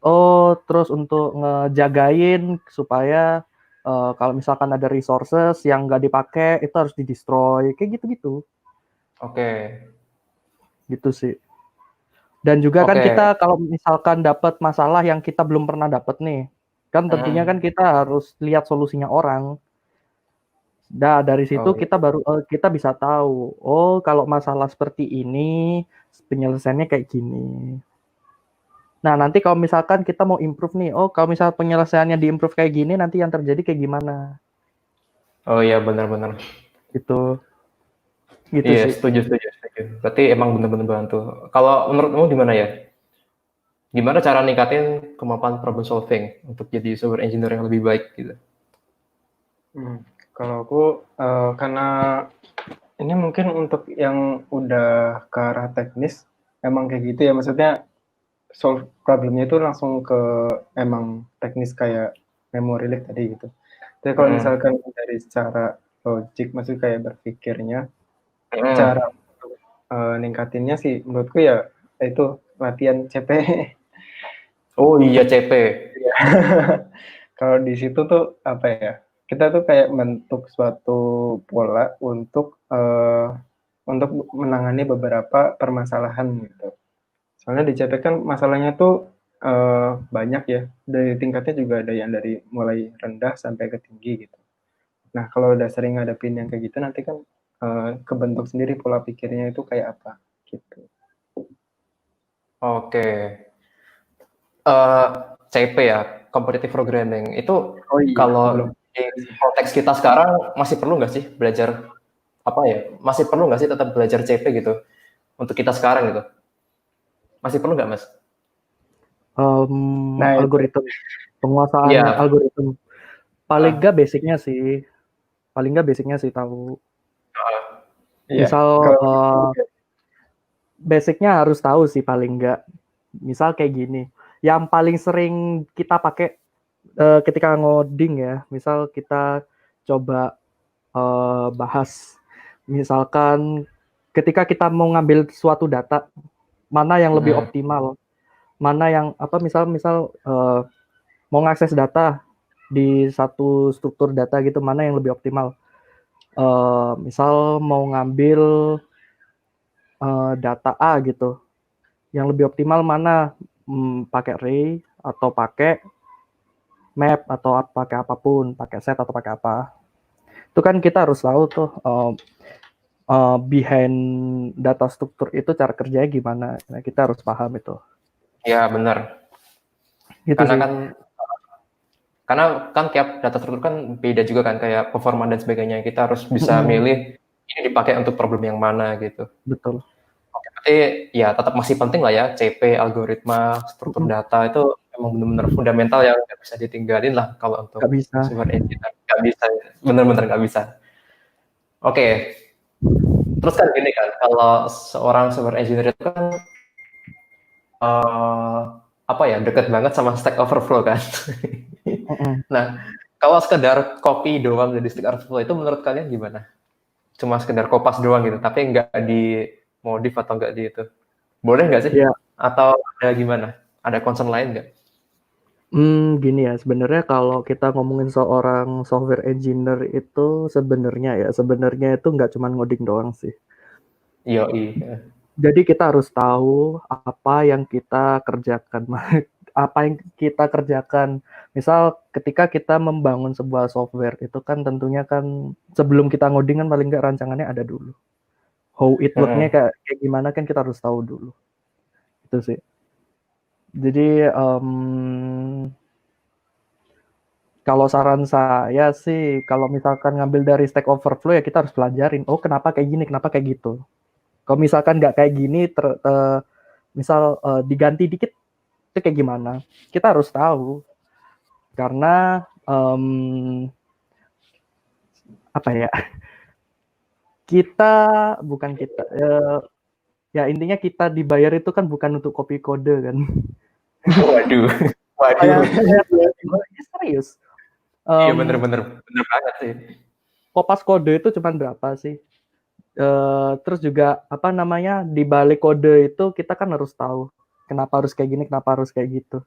Oh, terus untuk ngejagain supaya kalau misalkan ada resources yang nggak dipakai itu harus di-destroy kayak gitu-gitu. Oke. Gitu sih. Dan juga kan kita kalau misalkan dapat masalah yang kita belum pernah dapat nih, kan tentunya kan kita harus lihat solusinya orang. Nah, dari situ kita bisa tahu, oh kalau masalah seperti ini penyelesaiannya kayak gini. Nah, nanti kalau misalkan kita mau improve nih, oh kalau misal penyelesaiannya diimprove kayak gini, nanti yang terjadi kayak gimana? Oh iya benar-benar. Gitu. Gitu Iya, sih. setuju. Berarti emang benar-benar bantu. Kalau menurutmu gimana ya? Gimana cara ningkatin kemampuan problem solving untuk jadi software engineer yang lebih baik gitu? Kalau aku karena ini mungkin untuk yang udah ke arah teknis emang kayak gitu ya, maksudnya solve problemnya itu langsung ke emang teknis kayak memory leak tadi gitu. Tapi kalau misalkan dari secara logik, maksudnya kayak berpikirnya, cara ningkatinnya sih menurutku ya itu latihan CP. Oh iya CP. Kalau di situ tuh apa ya? Kita tuh kayak bentuk suatu pola untuk menangani beberapa permasalahan gitu. Soalnya di CP kan masalahnya tuh banyak ya. Dari tingkatnya juga ada yang dari mulai rendah sampai ke tinggi gitu. Nah, kalau udah sering ngadepin yang kayak gitu nanti kan kebentuk sendiri pola pikirnya itu kayak apa gitu. Oke. CP ya, competitive programming. Itu kalau di konteks kita sekarang masih perlu nggak sih belajar apa ya? Masih perlu nggak sih tetap belajar CP gitu untuk kita sekarang gitu? Masih perlu nggak, Mas? Algoritma penguasaan algoritma paling nggak basicnya sih tahu. Misal basicnya harus tahu sih paling nggak. Misal kayak gini, yang paling sering kita pakai ketika ngoding ya, misal kita coba bahas, misalkan ketika kita mau ngambil suatu data, mana yang lebih Hmm. optimal, mana yang misal mau ngakses data di satu struktur data gitu, mana yang lebih optimal. Misal mau ngambil data A gitu, yang lebih optimal mana, pakai array atau pakai map atau pakai apapun, pakai set atau pakai apa. Itu kan kita harus tahu tuh behind data struktur itu cara kerjanya gimana. Nah, kita harus paham itu. Ya benar. Gitu Karena sih. kan tiap data struktur kan beda juga kan, kayak performa dan sebagainya. Kita harus bisa milih ini dipakai untuk problem yang mana gitu. Betul. Tapi ya tetap masih penting lah ya, CP, algoritma, struktur data itu emang benar-benar fundamental yang nggak bisa ditinggalin lah kalau untuk Nggak bisa. software engineer. Nggak bisa, benar-benar nggak bisa. Oke, terus kan gini kan, kalau seorang software engineer itu kan apa ya, deket banget sama Stack Overflow kan. Nah, kalau sekedar copy doang dari Stack Overflow itu menurut kalian gimana? Cuma sekedar kopas doang gitu, tapi nggak di modif atau nggak di itu. Boleh nggak sih? Ya, Atau ada gimana? Ada concern lain nggak? gini ya, sebenarnya kalau kita ngomongin seorang software engineer itu sebenarnya itu nggak cuma ngoding doang sih. Yoi. Jadi kita harus tahu apa yang kita kerjakan, apa yang kita kerjakan. Misal ketika kita membangun sebuah software itu kan tentunya kan sebelum kita ngoding kan paling nggak rancangannya ada dulu. How it work-nya kayak gimana kan kita harus tahu dulu. Itu sih. Jadi kalau saran saya sih, kalau misalkan ngambil dari Stack Overflow ya kita harus pelajarin. Oh kenapa kayak gini, kenapa kayak gitu. Kalau misalkan nggak kayak gini, misal diganti dikit, itu kayak gimana? Kita harus tahu. Karena apa ya? Kita bukan kita. Ya intinya kita dibayar itu kan bukan untuk copy kode kan. Waduh. Serius. Iya bener banget sih. Kopas kode itu cuma berapa sih? Terus juga apa namanya di balik kode itu kita kan harus tahu kenapa harus kayak gini, kenapa harus kayak gitu.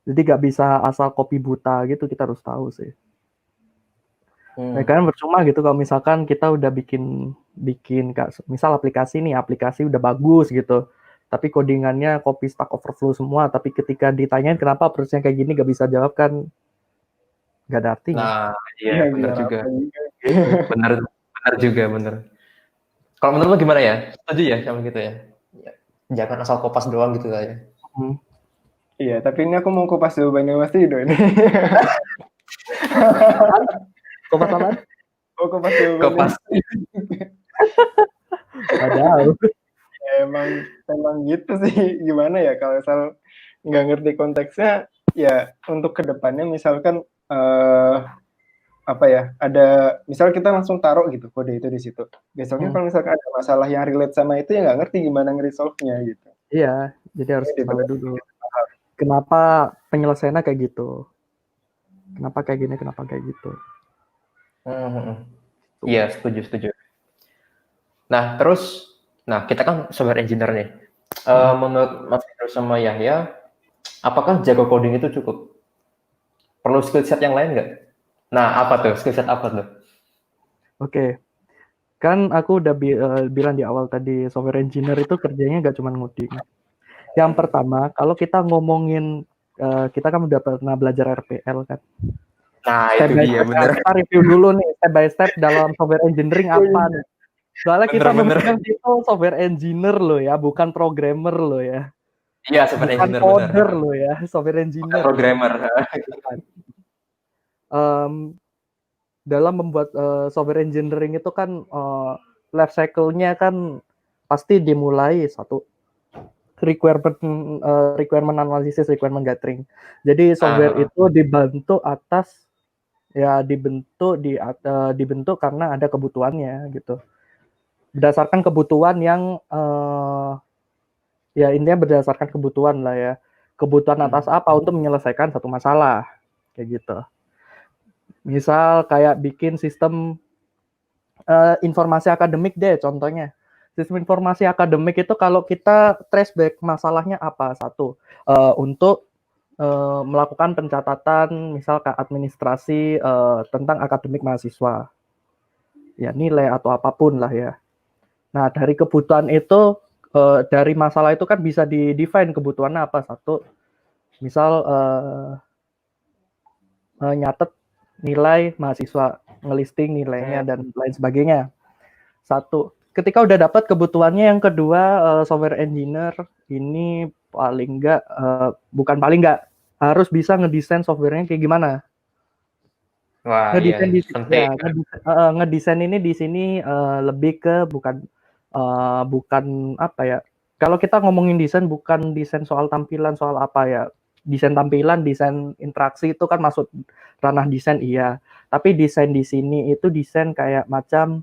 Jadi nggak bisa asal copy buta gitu, kita harus tahu sih. Ya kan percuma gitu kalau misalkan kita udah bikin misal aplikasi udah bagus gitu, tapi codingannya copy Stack Overflow semua, tapi ketika ditanyain kenapa prosesnya kayak gini nggak bisa jawab kan nggak ada artinya. Nah, iya benar juga. Benar juga, benar. Kalau menurut lo gimana ya? Setuju ya sama gitu ya? Jangan asal kopas doang gitu lah ya. Iya, tapi ini aku mau kupas jawabannya Mas Rido ini. Kopas apa? Oh, kupas jawabannya. Kopas. Padahal. Ya, emang gitu sih. Gimana ya kalau misal nggak ngerti konteksnya, ya untuk kedepannya misalkan apa ya, ada misal kita langsung taruh gitu kode itu di situ. Besoknya kalau misalkan ada masalah yang relate sama itu ya nggak ngerti gimana ngeresolve-nya gitu. Iya, jadi harus tahu dulu. Kenapa penyelesaiannya kayak gitu? Kenapa kayak gini, kenapa kayak gitu? Iya, setuju. Nah, terus, kita kan software engineer nih. Menurut Mas Hendro sama Yahya, apakah jago coding itu cukup? Perlu skill set yang lain nggak? Nah, apa tuh? Skill set apa tuh? Oke. Kan aku udah bilang di awal tadi, software engineer itu kerjanya nggak cuma ngoding. Yang pertama, kalau kita ngomongin, kita kan udah pernah belajar RPL kan. Nah, itu dia, bener. Kita review dulu nih, step by step dalam software engineering apa nih. Soalnya kita memang itu software engineer loh ya, bukan programmer loh ya. Iya, software engineer, bener. Bukan coder loh ya, software engineer. Bukan programmer. Dalam membuat software engineering itu kan life cycle-nya kan pasti dimulai satu requirement analysis, requirement gathering. Jadi software itu dibentuk dibentuk karena ada kebutuhannya gitu. Berdasarkan kebutuhan yang ya intinya berdasarkan kebutuhan lah ya. Kebutuhan atas apa untuk menyelesaikan satu masalah kayak gitu. Misal kayak bikin sistem informasi akademik deh contohnya. Sistem informasi akademik itu kalau kita trace back masalahnya apa? Satu, untuk melakukan pencatatan misal ke administrasi tentang akademik mahasiswa. Ya nilai atau apapun lah ya. Nah, dari kebutuhan itu dari masalah itu kan bisa di-define kebutuhannya apa. Satu, misal nyatet nilai mahasiswa, ngelisting nilainya dan lain sebagainya. Satu, ketika udah dapat kebutuhannya, yang kedua software engineer ini paling enggak bukan paling enggak harus bisa ngedesain softwarenya kayak gimana. Wah, iya, Ngedesain di penting. ya, ngedesain ini di sini lebih ke bukan apa ya? Kalau kita ngomongin desain bukan desain soal tampilan, soal apa ya? Desain tampilan, desain interaksi itu kan masuk ranah desain iya. Tapi desain di sini itu desain kayak macam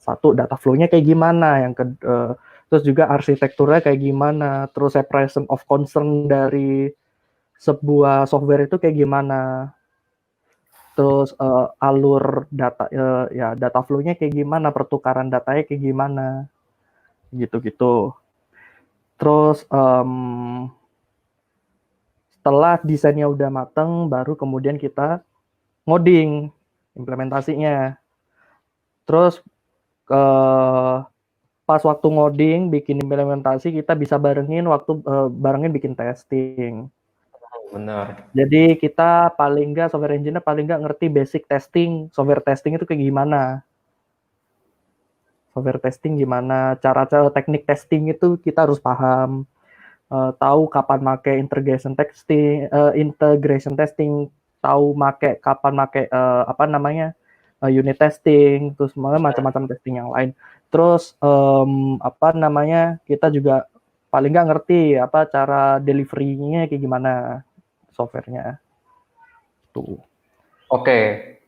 satu data flow-nya kayak gimana, terus juga arsitekturnya kayak gimana, terus separation of concern dari sebuah software itu kayak gimana, terus alur data ya data flow-nya kayak gimana, pertukaran datanya kayak gimana, gitu-gitu. Terus setelah desainnya udah mateng, baru kemudian kita ngoding implementasinya. Terus pas waktu ngoding, bikin implementasi, kita bisa barengin bikin testing. Benar. Jadi kita paling nggak software engineer paling nggak ngerti basic testing, software testing itu kayak gimana. Software testing gimana, cara-cara teknik testing itu kita harus paham. Tahu kapan make integration testing, tahu kapan make unit testing, terus macam-macam testing yang lain. Terus kita juga paling nggak ngerti apa cara delivery-nya kayak gimana softwarenya. Tuh. Oke,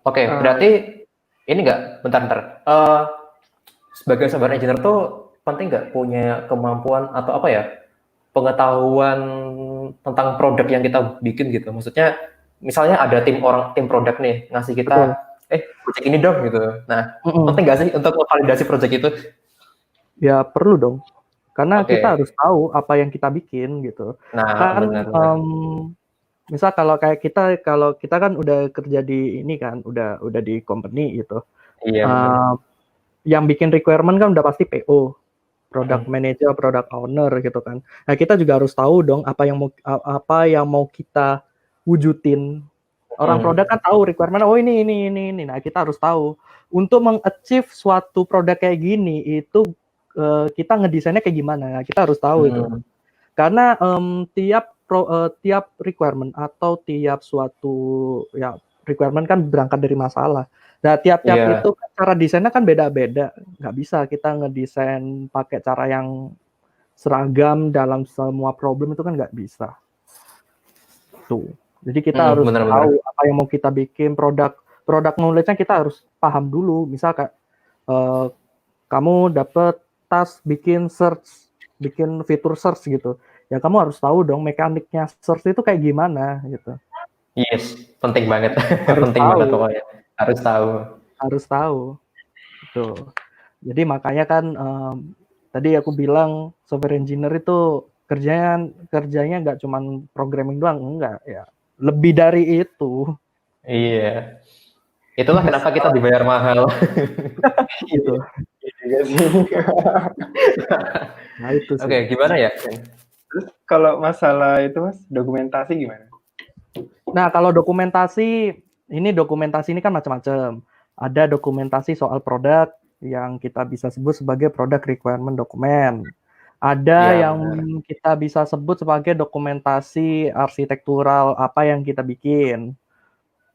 berarti ini nggak, bentar. Sebagai software engineer tuh penting nggak punya kemampuan atau apa ya, pengetahuan tentang produk yang kita bikin gitu. Maksudnya misalnya ada tim produk nih ngasih kita project ini dong gitu. Nah, penting nggak sih untuk validasi project itu? Ya perlu dong, karena kita harus tahu apa yang kita bikin gitu. Nah, kan benar. misal kalau kita kan udah kerja di ini kan, udah di company gitu. Iya. Yang bikin requirement kan udah pasti PO, product manager, product owner gitu kan. Nah, kita juga harus tahu dong apa yang mau kita wujudin. Orang produk kan tahu requirement, oh ini. Nah, kita harus tahu untuk mengachieve suatu produk kayak gini itu kita ngedesainnya kayak gimana. Nah, kita harus tahu itu. Karena tiap requirement atau tiap suatu ya requirement kan berangkat dari masalah. Nah, tiap-tiap itu cara desainnya kan beda-beda. Nggak bisa kita ngedesain pakai cara yang seragam dalam semua problem, itu kan nggak bisa. Tuh. Jadi kita harus tahu apa yang mau kita bikin, produk knowledge-nya kita harus paham dulu. Misal kayak kamu dapat task bikin fitur search gitu. Ya kamu harus tahu dong mekaniknya search itu kayak gimana gitu. Yes, penting banget. Penting banget pokoknya. Harus tahu. Tuh. Jadi makanya kan tadi aku bilang software engineer itu kerjanya nggak cuma programming doang, enggak ya. Lebih dari itu. Iya. Itulah kenapa kita dibayar mahal. Gitu. Nah, itu sih. Oke, gimana ya? Terus kalau masalah itu Mas, dokumentasi gimana? Nah, kalau dokumentasi ini kan macam-macam. Ada dokumentasi soal produk yang kita bisa sebut sebagai product requirement document. Ada yang kita bisa sebut sebagai dokumentasi arsitektural apa yang kita bikin.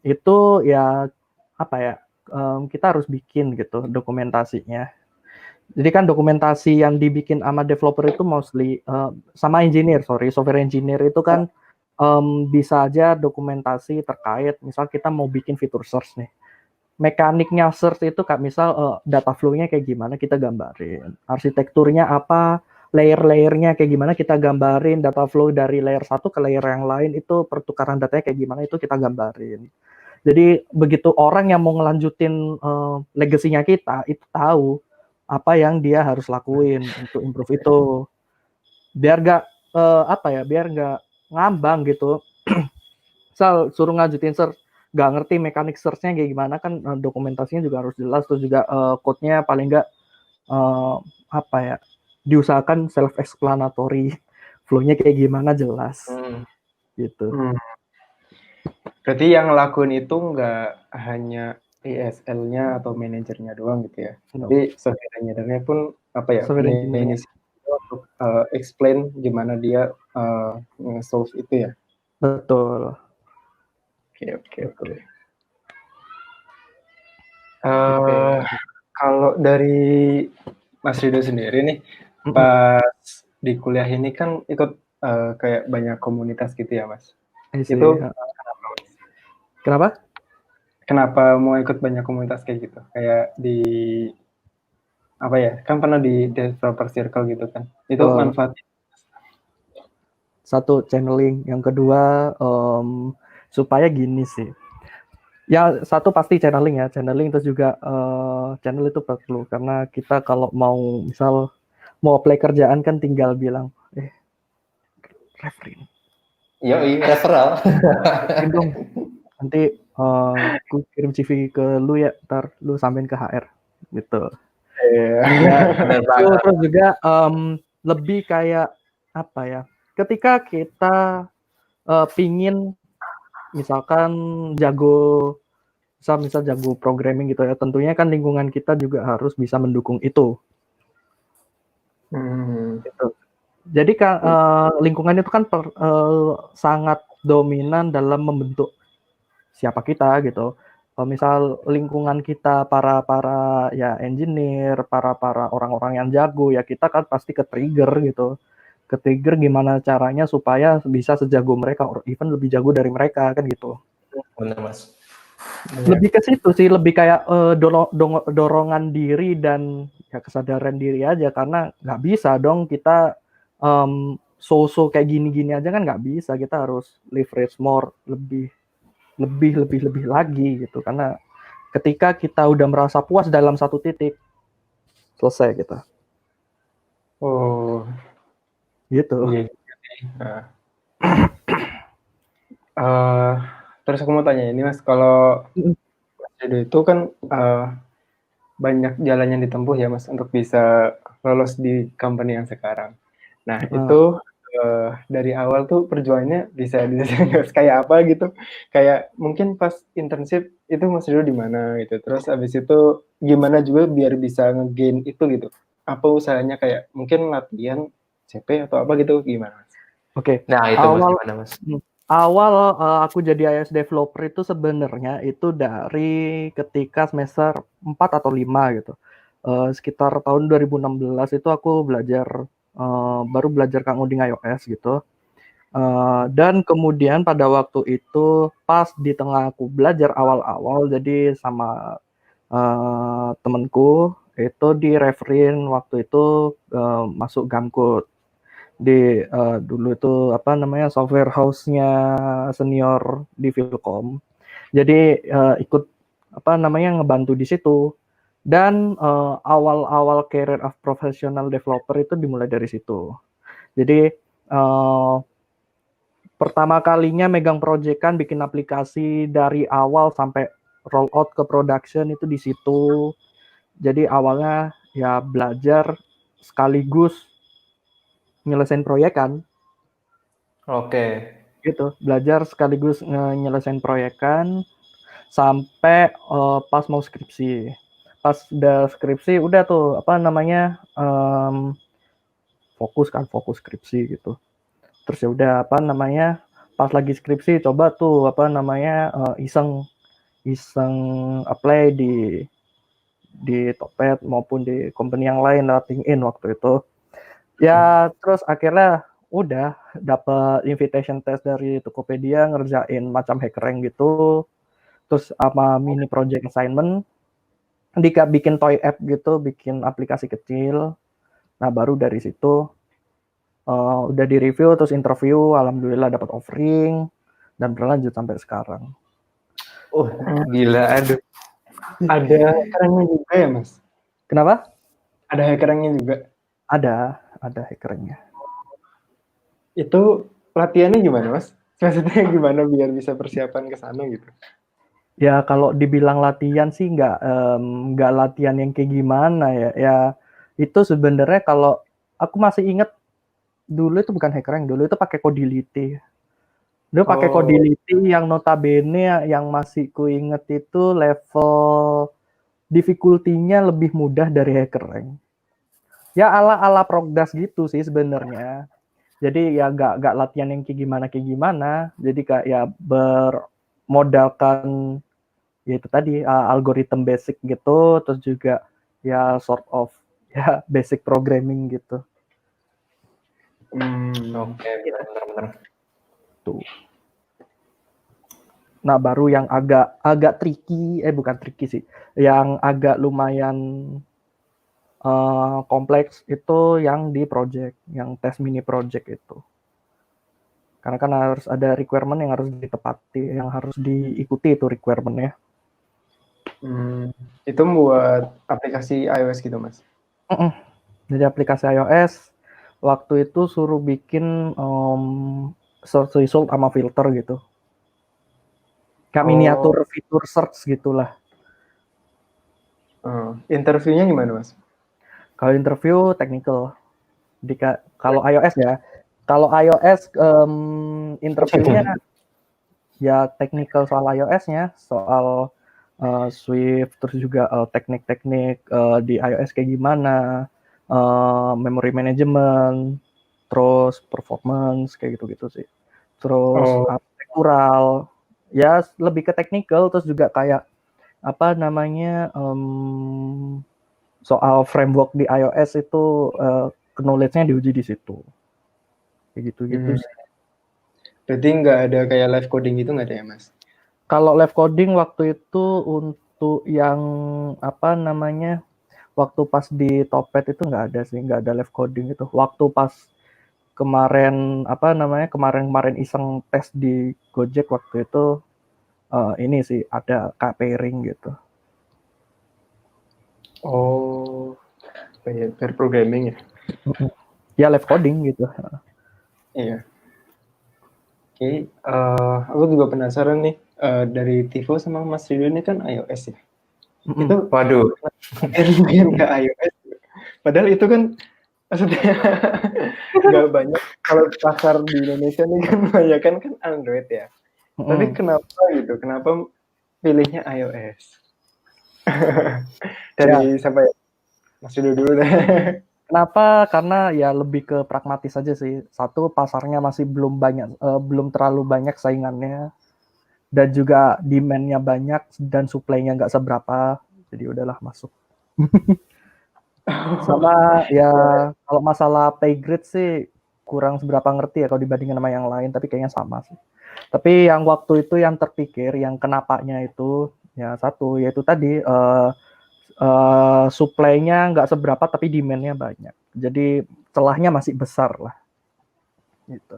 Itu ya apa ya? Kita harus bikin gitu dokumentasinya. Jadi kan dokumentasi yang dibikin sama developer itu mostly sama software engineer itu kan bisa aja dokumentasi terkait, misal kita mau bikin fitur search nih. Mekaniknya search itu kayak misal data flow-nya kayak gimana kita gambarin. Arsitekturnya apa, layer-layernya kayak gimana kita gambarin, data flow dari layer satu ke layer yang lain itu pertukaran datanya kayak gimana itu kita gambarin. Jadi begitu orang yang mau ngelanjutin legasinya kita itu tahu apa yang dia harus lakuin untuk improve itu. Biar nggak biar nggak ngambang gitu. Misal suruh ngajutin search, nggak ngerti mekanik search-nya kayak gimana kan, dokumentasinya juga harus jelas, terus juga code-nya paling nggak diusahakan self explanatory, flow-nya kayak gimana jelas gitu. Berarti yang ngelakuin itu nggak hanya ISL-nya atau manajernya doang gitu ya. No. Tapi software engineer-nya pun Software punya engineer-nya. inisiatif untuk explain gimana dia nge-solve itu ya. Betul. Oke. Kalau dari Mas Rido sendiri nih, pas di kuliah ini kan ikut kayak banyak komunitas gitu ya, Mas. Itu kenapa? Kenapa mau ikut banyak komunitas kayak gitu? Kayak di kan pernah di developer circle gitu kan? Itu manfaatnya? Satu, channeling. Yang kedua, supaya gini sih. Ya, satu pasti channeling ya. Channeling terus juga channel itu perlu. Karena kita kalau mau apply kerjaan kan tinggal bilang, referin. Referral. Dong. Nanti aku kirim CV ke lu ya, ntar lu sampein ke HR. Gitu. Terus juga lebih kayak ketika kita pingin misalkan jago programming gitu ya, tentunya kan lingkungan kita juga harus bisa mendukung itu. Gitu. Jadi lingkungan itu kan sangat dominan dalam membentuk siapa kita gitu. Misal lingkungan kita para ya engineer, para orang-orang yang jago, ya kita kan pasti ke-trigger gitu. Ke-trigger gimana caranya supaya bisa sejago mereka, or even lebih jago dari mereka kan gitu. Benar, Mas. Lebih ke situ sih, lebih kayak dorongan diri dan ya kesadaran diri aja, karena nggak bisa dong kita so-so kayak gini-gini aja kan nggak bisa. Kita harus leverage more, lebih lagi gitu, karena ketika kita udah merasa puas dalam satu titik, selesai kita. Gitu. Terus aku mau tanya ini, Mas, kalau Mas Rido itu kan banyak jalan yang ditempuh ya, Mas, untuk bisa lolos di company yang sekarang. Nah, itu dari awal tuh perjuangannya bisa kayak apa gitu? Kayak mungkin pas internship itu Mas Rido di mana gitu. Terus abis itu gimana juga biar bisa nge-gain itu gitu. Apa usahanya, kayak mungkin latihan CP atau apa gitu, gimana, Mas? Oke. Nah, itu gimana, Mas? Awal aku jadi iOS developer itu sebenarnya itu dari ketika semester 4 atau 5 gitu. Sekitar tahun 2016 itu aku baru belajar ngoding iOS gitu. Dan kemudian pada waktu itu pas di tengah aku belajar awal-awal, jadi sama temanku itu direferin waktu itu masuk Gamcode. Dulu itu software house-nya senior di Vilkom. Jadi ikut ngebantu di situ. Dan awal-awal career of professional developer itu dimulai dari situ. Jadi pertama kalinya megang proyekan, bikin aplikasi dari awal sampai roll out ke production itu di situ. Jadi awalnya ya belajar sekaligus nyelesain proyekan. Oke. Gitu, belajar sekaligus nyelesain proyekan sampai pas mau skripsi. Pas udah skripsi udah tuh fokus skripsi gitu. Terus ya udah pas lagi skripsi coba tuh iseng apply di Topet maupun di company yang lain, LinkedIn waktu itu. Ya terus akhirnya udah dapat invitation test dari Tokopedia, ngerjain macam hackrank gitu, terus sama mini project assignment, bikin toy app gitu, bikin aplikasi kecil. Nah baru dari situ udah di review, terus interview, alhamdulillah dapat offering dan berlanjut sampai sekarang. Gila, aduh. Ada kerennya juga ya, Mas? Kenapa? Ada hackernya juga. Ada hackernya. Itu latihannya gimana, Mas? Maksudnya gimana biar bisa persiapan ke sana gitu? Ya kalau dibilang latihan sih nggak latihan yang kayak gimana ya. Ya itu sebenarnya kalau aku masih ingat dulu itu bukan hackerrank, dulu itu pakai Codility. Dulu pakai Oh. Codility yang notabene yang masih ku inget itu level difficulty-nya lebih mudah dari hackerrank. Ya ala Progdas gitu sih sebenarnya. Jadi ya nggak latihan yang kayak gimana. Jadi kayak ya bermodalkan ya itu tadi algoritma basic gitu, terus juga ya sort of ya basic programming gitu. Oke, benar. Tuh. Nah baru yang agak tricky, bukan tricky sih, yang agak lumayan kompleks itu yang di project, yang tes mini project itu. Karena kan harus ada requirement yang harus ditepati, yang harus diikuti itu requirement-nya. Itu buat aplikasi iOS gitu, Mas? Jadi aplikasi iOS, waktu itu suruh bikin search result sama filter gitu. Kayak miniatur fitur search gitulah. Interviewnya gimana, Mas? Kalau interview technical. Jadi kalau iOS ya, kalau iOS interviewnya ya technical soal iOS-nya, soal Swift, terus juga teknik-teknik di iOS kayak gimana, memory management, terus performance kayak gitu-gitu sih. Terus architectural, ya lebih ke technical, terus juga kayak apa namanya soal framework di iOS itu knowledge-nya diuji di situ. Kayak gitu-gitu sih. Berarti nggak ada kayak live coding gitu nggak ada ya, Mas? Kalau live coding waktu itu untuk yang apa namanya, waktu pas di Topet itu nggak ada sih, nggak ada live coding itu. Waktu pas kemarin apa namanya, kemarin iseng tes di Gojek waktu itu ini sih ada pairing gitu. Oh, pair programming ya? Ya live coding gitu. Iya. Oke, aku juga penasaran nih, dari Tivo sama Mas Ridho ini kan iOS ya? Itu Waduh. main ke iOS, padahal itu kan maksudnya nggak banyak, kalau pasar di Indonesia nih kan banyak kan Android ya. Tapi kenapa gitu, kenapa pilihnya iOS? Dari siapa ya? Mas Ridho dulu deh. Kenapa? Karena ya lebih ke pragmatis aja sih. Satu, pasarnya masih belum terlalu banyak saingannya, dan juga demand-nya banyak dan supply-nya nggak seberapa. Jadi udahlah masuk. Sama ya kalau masalah pay grade sih kurang seberapa ngerti ya kalau dibandingkan sama yang lain, tapi kayaknya sama sih. Tapi yang waktu itu yang terpikir, yang kenapanya itu ya satu, yaitu tadi supply-nya nggak seberapa tapi demand-nya banyak. Jadi celahnya masih besar lah. Gitu.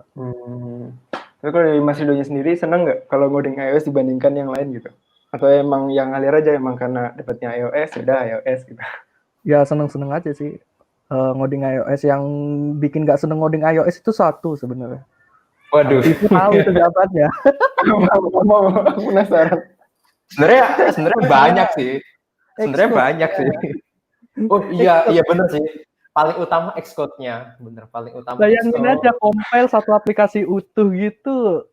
Tapi kalau dari Mas Ridhonya sendiri seneng nggak kalau ngoding iOS dibandingkan yang lain gitu? Atau emang yang ngalir aja emang karena dapatnya iOS, udah iOS gitu? Ya seneng-seneng aja sih ngoding iOS. Yang bikin nggak seneng ngoding iOS itu satu sebenarnya. Waduh. Itu tahu itu jawabannya. Mau penasaran. Sebenarnya banyak sih. Sebenarnya banyak sih. Oh iya benar sih. Paling utama Xcode-nya, bener paling utama. Bayangin aja compile satu aplikasi utuh gitu.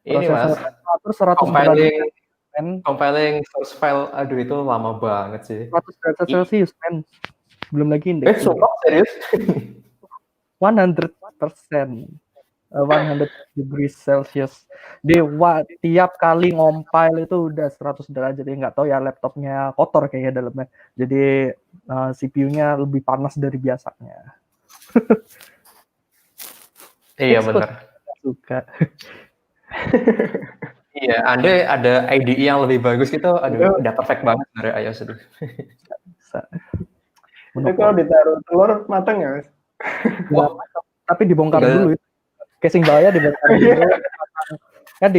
Ini Mas, terus 100 compiling source file, aduh itu lama banget sih. 100 derajat Celcius, men. Belum lagi indeks. Sumpah serius? 100%. 100 degrees Celsius. Tiap kali ngompil itu udah 100 derajat. Jadi nggak tahu ya laptopnya kotor kayaknya dalamnya. Jadi CPU-nya lebih panas dari biasanya. Iya benar. Suka. Iya, ada IDE yang lebih bagus gitu, aduh udah perfect banget dari iOS itu. Itu kalau ditaruh telur matang ya, Mas? Wah, tapi dibongkar dulu. Casing bawahnya dibongkar dulu. Kan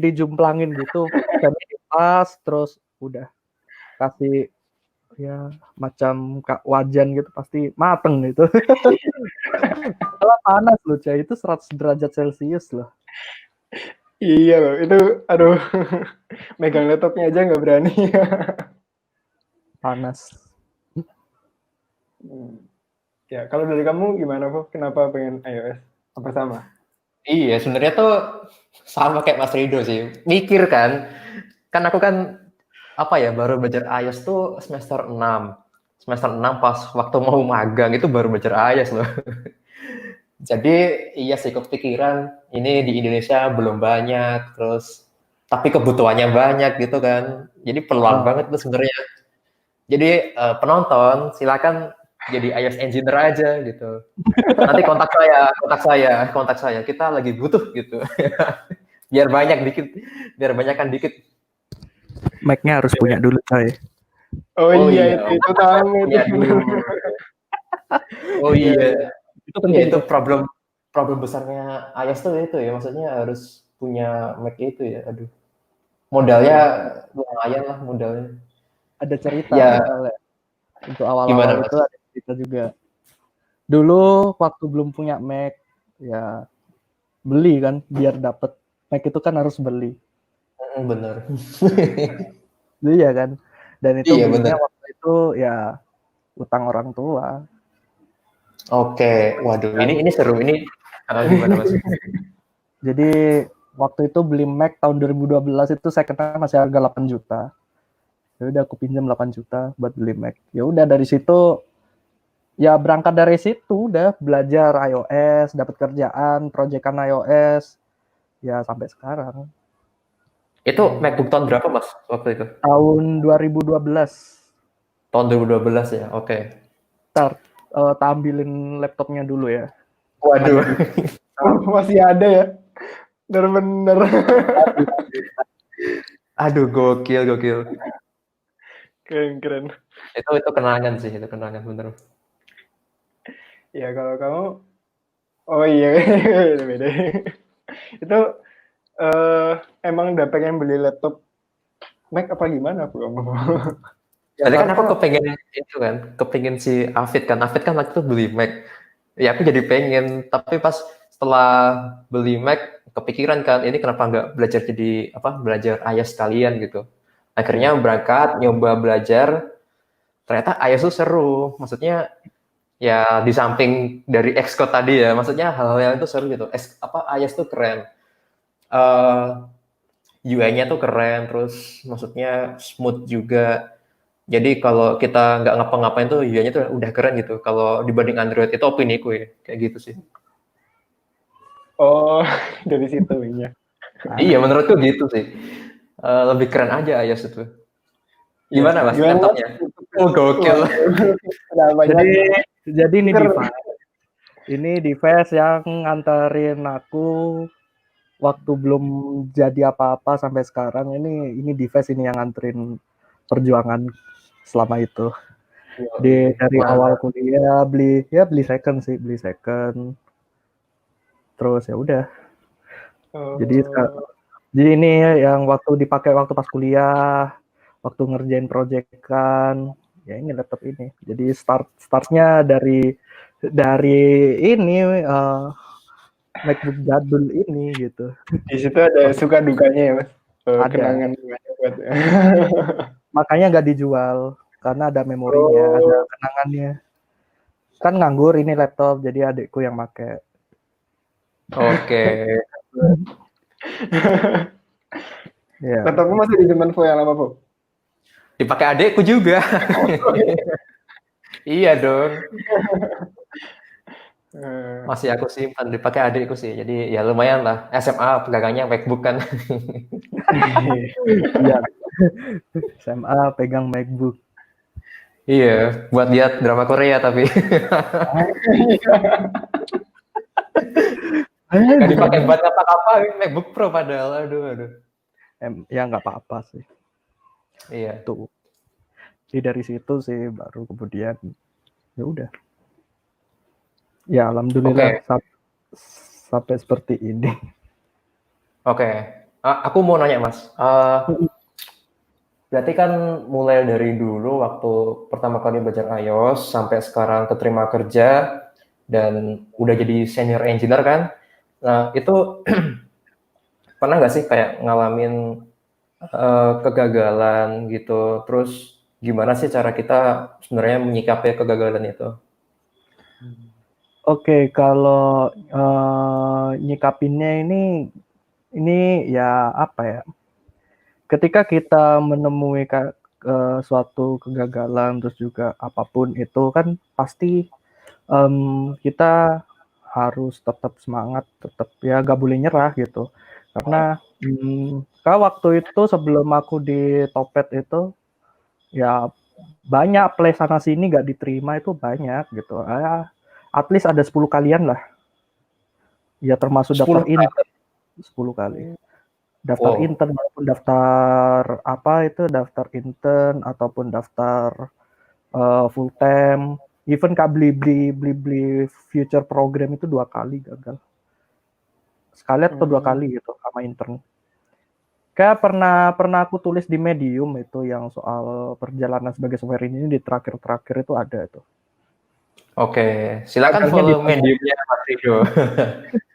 dijumplangin gitu. Dan dipas, terus udah kasih ya macam wajan gitu pasti mateng gitu. Kalau panas loh coy, itu 100 derajat Celcius loh. Iya loh, itu aduh megang laptopnya aja nggak berani. Panas. Ya, kalau dari kamu gimana, Po? Kenapa pengen iOS? Apa sama? Iya, sebenarnya tuh sama kayak Mas Rido sih. Mikir kan aku kan apa ya, baru belajar iOS tuh semester 6. Semester 6 pas waktu mau magang itu baru belajar iOS loh. Jadi iya sih kepikiran ini di Indonesia belum banyak, terus tapi kebutuhannya banyak gitu kan. Jadi peluang banget tuh sebenarnya. Jadi penonton silakan jadi iOS engineer aja gitu. Nanti kontak saya. Kita lagi butuh gitu. biar banyakkan dikit. Mac-nya harus punya dulu coy. Oh, Oh iya, iya, itu tahu itu. punya dulu. Oh Iya, iya. iya. Itu Ya penting itu tuh. problem besarnya iOS tuh itu ya, maksudnya harus punya Mac itu ya. Aduh. Modalnya lumayan lah modalnya. Ada cerita Ya, sih soalnya. Untuk awal-awal gimana Mas? itu ada cerita juga. Dulu waktu belum punya Mac, ya beli kan biar dapet Mac itu kan harus beli. Bener. Iya kan. Dan itu Iya belinya bener. waktu itu ya utang orang tua. Oke, waduh ini seru ini. Gimana Mas? Jadi waktu itu beli Mac tahun 2012 itu second-nya masih harga 8 juta. Ya udah aku pinjam 8 juta buat beli Mac. Ya udah dari situ ya berangkat dari situ udah belajar iOS, dapat kerjaan, proyekan iOS ya sampai sekarang. Itu MacBook tahun berapa Mas waktu itu? Tahun 2012. Tahun 2012 ya. Oke. Ntar ambilin laptopnya dulu ya. Waduh. Masih ada ya? Bener-bener. Aduh, gokil. Keren. Itu kenangan sih, itu kenangan bener. Ya, kalau kamu, oh iya, beda. Itu emang udah pengen beli laptop Mac apa gimana, Bu? Tadi kan aku kepengen si Afid kan waktu itu beli Mac. Ya aku jadi pengen, tapi pas setelah beli Mac kepikiran kan ini kenapa nggak belajar iOS sekalian gitu. Akhirnya berangkat nyoba belajar, ternyata iOS itu seru. Maksudnya ya di samping dari Xcode tadi ya, maksudnya hal-hal yang itu seru gitu. iOS tuh keren. UI-nya tuh keren, terus maksudnya smooth juga. Jadi kalau kita nggak ngapa-ngapain tuh UI-nya tuh udah keren gitu. Kalau dibanding Android itu opiniku ya, kayak gitu sih. Oh, dari situ ya. Iya, menurutku gitu sih. Lebih keren aja iOS itu. Gimana Mas Gimana, Mas? laptopnya? Oh, gokil. Jadi ini device yang nganterin aku waktu belum jadi apa-apa sampai sekarang. Ini device ini yang nganterin perjuangan selama itu. Dari awal kuliah beli second. Terus ya udah. Jadi ini yang waktu dipakai waktu pas kuliah, waktu ngerjain proyekan, ya ini laptop ini. Jadi startnya dari ini MacBook jadul ini gitu. Di situ ada suka dukanya ya, Mas. Ada. Kenangan buat. Makanya nggak dijual karena ada memorinya, ada kenangannya. Kan nganggur ini laptop, jadi adikku yang pakai. Oke. Yeah. Laptopmu masih disimpan yang lama, Po? Dipakai adikku juga. Iya dong. Masih aku simpan, dipakai adikku sih. Jadi ya lumayan lah. SMA pegangnya MacBook kan. Iya. SMA pegang MacBook. Iya, buat lihat drama Korea tapi. Gak dipakai buat apa-apa MacBook Pro padahal. Aduh. Ya nggak apa-apa sih. Iya. Tuh. Jadi dari situ sih baru kemudian ya udah. Ya alhamdulillah sampai seperti ini. Oke. Aku mau nanya Mas. Berarti kan mulai dari dulu waktu pertama kali belajar iOS sampai sekarang keterima kerja dan udah jadi senior engineer kan. Nah, itu pernah nggak sih kayak ngalamin kegagalan gitu? Terus gimana sih cara kita sebenarnya menyikapi kegagalan itu? Oke, kalau nyikapinnya ini ya apa ya? Ketika kita menemui suatu kegagalan terus juga apapun itu kan pasti kita harus tetap semangat, tetap ya gak boleh nyerah gitu. Karena kalau waktu itu sebelum aku di Topet itu ya banyak play sana sini gak diterima itu banyak gitu. At least ada 10 kalian lah. Ya termasuk 10 daftar kali. intern 10 kali. Daftar Wow. intern maupun daftar apa itu daftar intern ataupun daftar full time. Even kak beli future program itu 2 kali gagal. Sekali atau 2 kali gitu sama intern. Kayak pernah aku tulis di Medium itu yang soal perjalanan sebagai software engineer di terakhir-terakhir itu ada itu. Oke, silakan Gagalnya follow di mediumnya Mas Rido.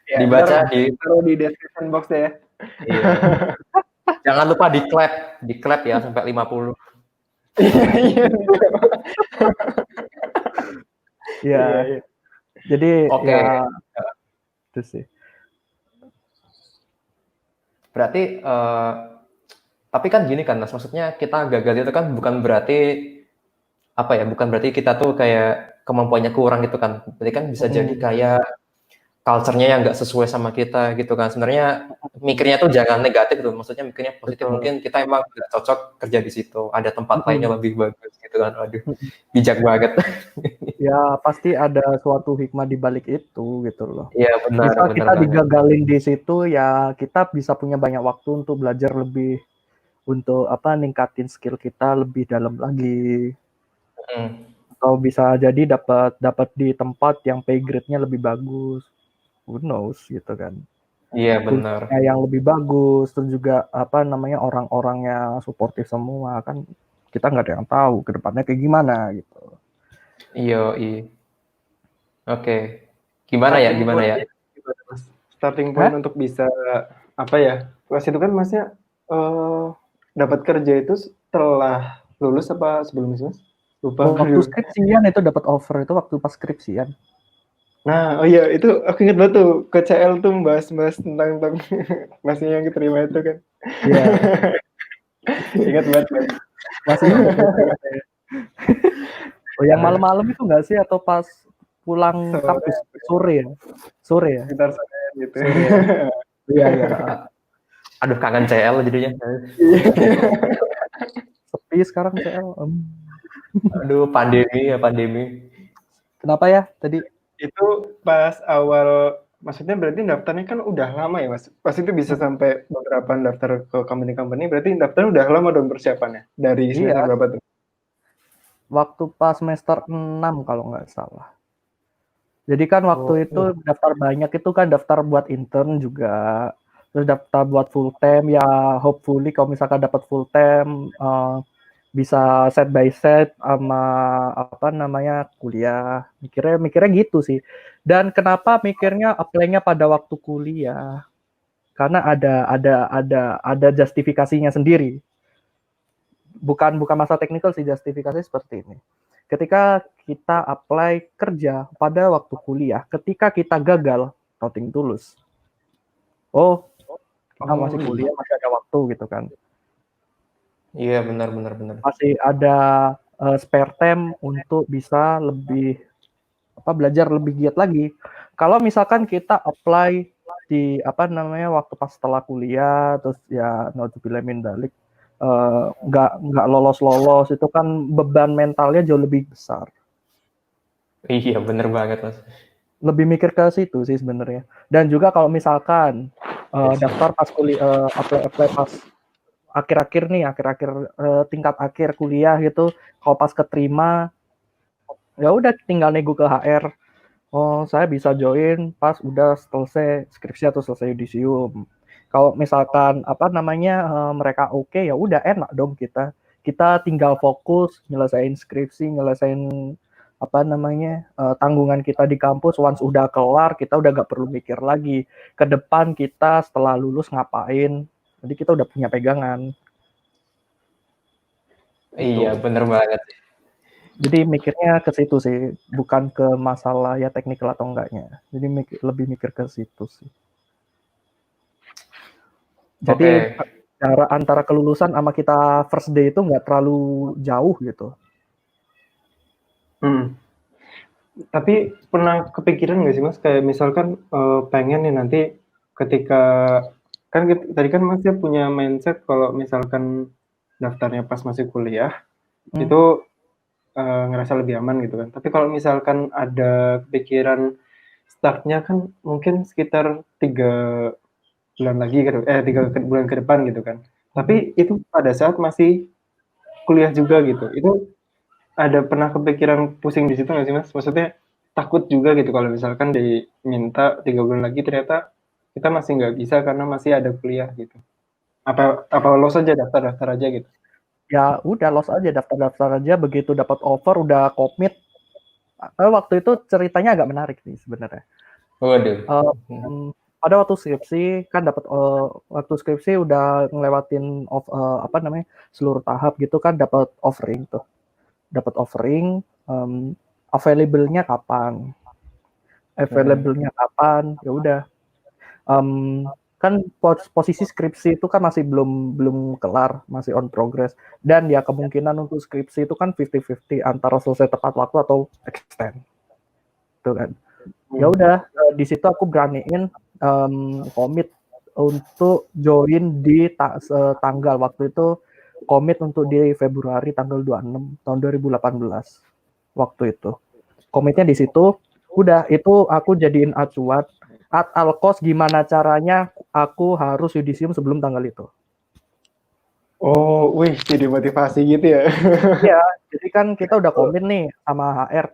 Ya, Dibaca ntar di taruh di description box ya. iya. Jangan lupa di clap ya sampai 50. Iya. Iya. Iya. Jadi Oke. ya itu sih. Berarti tapi kan gini kan Mas, maksudnya kita gagal itu kan bukan berarti apa ya, bukan berarti kita tuh kayak kemampuannya kurang gitu kan. Berarti kan bisa jadi kayak culture-nya yang nggak sesuai sama kita gitu kan. Sebenarnya mikirnya tuh jangan negatif tuh, maksudnya mikirnya positif. Betul. Mungkin kita emang nggak cocok kerja di situ, ada tempat lainnya lebih bagus gitu kan. Aduh, bijak banget. Ya pasti ada suatu hikmah di balik itu gitu loh. Iya benar, Misal benar kita banget. digagalin di situ ya kita bisa punya banyak waktu untuk belajar lebih untuk ningkatin skill kita lebih dalam lagi. Atau bisa jadi dapat di tempat yang pay grade-nya lebih bagus. Who knows gitu kan. Iya benar. Kuliahnya yang lebih bagus terus juga orang-orangnya suportif semua kan kita nggak ada yang tahu ke depannya kayak gimana gitu. Iya, iya. Oke. Gimana ya? Starting point untuk bisa apa ya? Pas itu kan Masnya dapat kerja itu setelah lulus apa sebelum itu, Mas? Lupa. Waktu skripsian itu dapat offer itu waktu pas skripsian. Nah, oh iya itu aku ingat banget tuh ke CL tuh bahas-bahas tentang Masnya yang keterima itu kan. Iya. Ingat banget. Masih ingat. Oh, yang malam-malam itu enggak sih atau pas pulang kampus sore ya? Sore ya? Sekitar sore gitu. Iya, iya. Aduh kangen CL jadinya. Sepi sekarang CL. Aduh pandemi. Kenapa ya tadi? Itu pas awal, maksudnya berarti daftarnya kan udah lama ya Mas? Pas itu bisa sampai beberapa daftar ke company-company, berarti daftarnya udah lama dong persiapannya? Dari semester berapa tuh? Waktu pas semester 6 kalau nggak salah. Jadi kan waktu itu daftar banyak itu kan daftar buat intern juga. Terus daftar buat full time ya hopefully kalau misalkan dapat full time bisa set by set sama kuliah. Mikirnya gitu sih. Dan kenapa mikirnya apply-nya pada waktu kuliah? Karena ada justifikasinya sendiri. Bukan masalah teknikal sih, justifikasi seperti ini. Ketika kita apply kerja pada waktu kuliah, ketika kita gagal, nothing tulus. Kita masih kuliah, masih ada waktu gitu kan. Iya benar. Masih ada spare time untuk bisa lebih belajar lebih giat lagi. Kalau misalkan kita apply di waktu pas setelah kuliah, terus ya naudzubillah min dzalik, nggak lolos itu kan beban mentalnya jauh lebih besar. Iya benar banget Mas. Lebih mikir ke situ sih sebenarnya. Dan juga kalau misalkan daftar pas kuliah, apply pas akhir-akhir tingkat akhir kuliah gitu, kalau pas keterima ya udah tinggal nego ke HR. Oh, saya bisa join pas udah selesai skripsi atau selesai yudisium. Kalau misalkan mereka oke, ya udah enak dong kita. kita tinggal fokus nyelesain skripsi, nyelesain tanggungan kita di kampus. Once udah kelar, kita udah gak perlu mikir lagi ke depan kita setelah lulus ngapain. Jadi kita udah punya pegangan. Iya, bener banget. Jadi mikirnya ke situ sih, bukan ke masalah ya teknikal atau enggaknya. Jadi lebih mikir ke situ sih. Jadi jarak antara kelulusan sama kita first day itu nggak terlalu jauh gitu. Tapi pernah kepikiran nggak sih Mas, kayak misalkan pengen nih nanti ketika kan tadi kan Mas ya punya mindset kalau misalkan daftarnya pas masih kuliah itu ngerasa lebih aman gitu kan. Tapi kalau misalkan ada kepikiran startnya kan mungkin sekitar 3 bulan lagi gitu, 3 bulan ke depan gitu kan. Tapi itu pada saat masih kuliah juga gitu. Itu ada pernah kepikiran pusing di situ nggak sih Mas? Maksudnya takut juga gitu kalau misalkan diminta 3 bulan lagi ternyata kita masih nggak bisa karena masih ada kuliah gitu. Apa lo saja daftar aja gitu? Ya udah los aja, daftar aja, begitu dapat offer udah komit. Waktu itu ceritanya agak menarik nih sebenarnya. Waduh. Pada waktu skripsi kan dapat waktu skripsi udah ngelewatin seluruh tahap gitu kan, dapat offering tuh. Dapat offering, available-nya kapan? Available-nya kapan? Ya udah. Kan posisi skripsi itu kan masih belum kelar, masih on progress, dan ya kemungkinan untuk skripsi itu kan 50-50 antara selesai tepat waktu atau extend, tuh kan. Ya udah, di situ aku beraniin komit untuk join di tanggal waktu itu, komit untuk di Februari tanggal 26 tahun 2018 waktu itu. Komitnya di situ, udah itu aku jadiin acuan at all cost gimana caranya aku harus yudisium sebelum tanggal itu. Oh, wih, jadi motivasi gitu ya. Iya, jadi kan kita udah komit nih sama HR.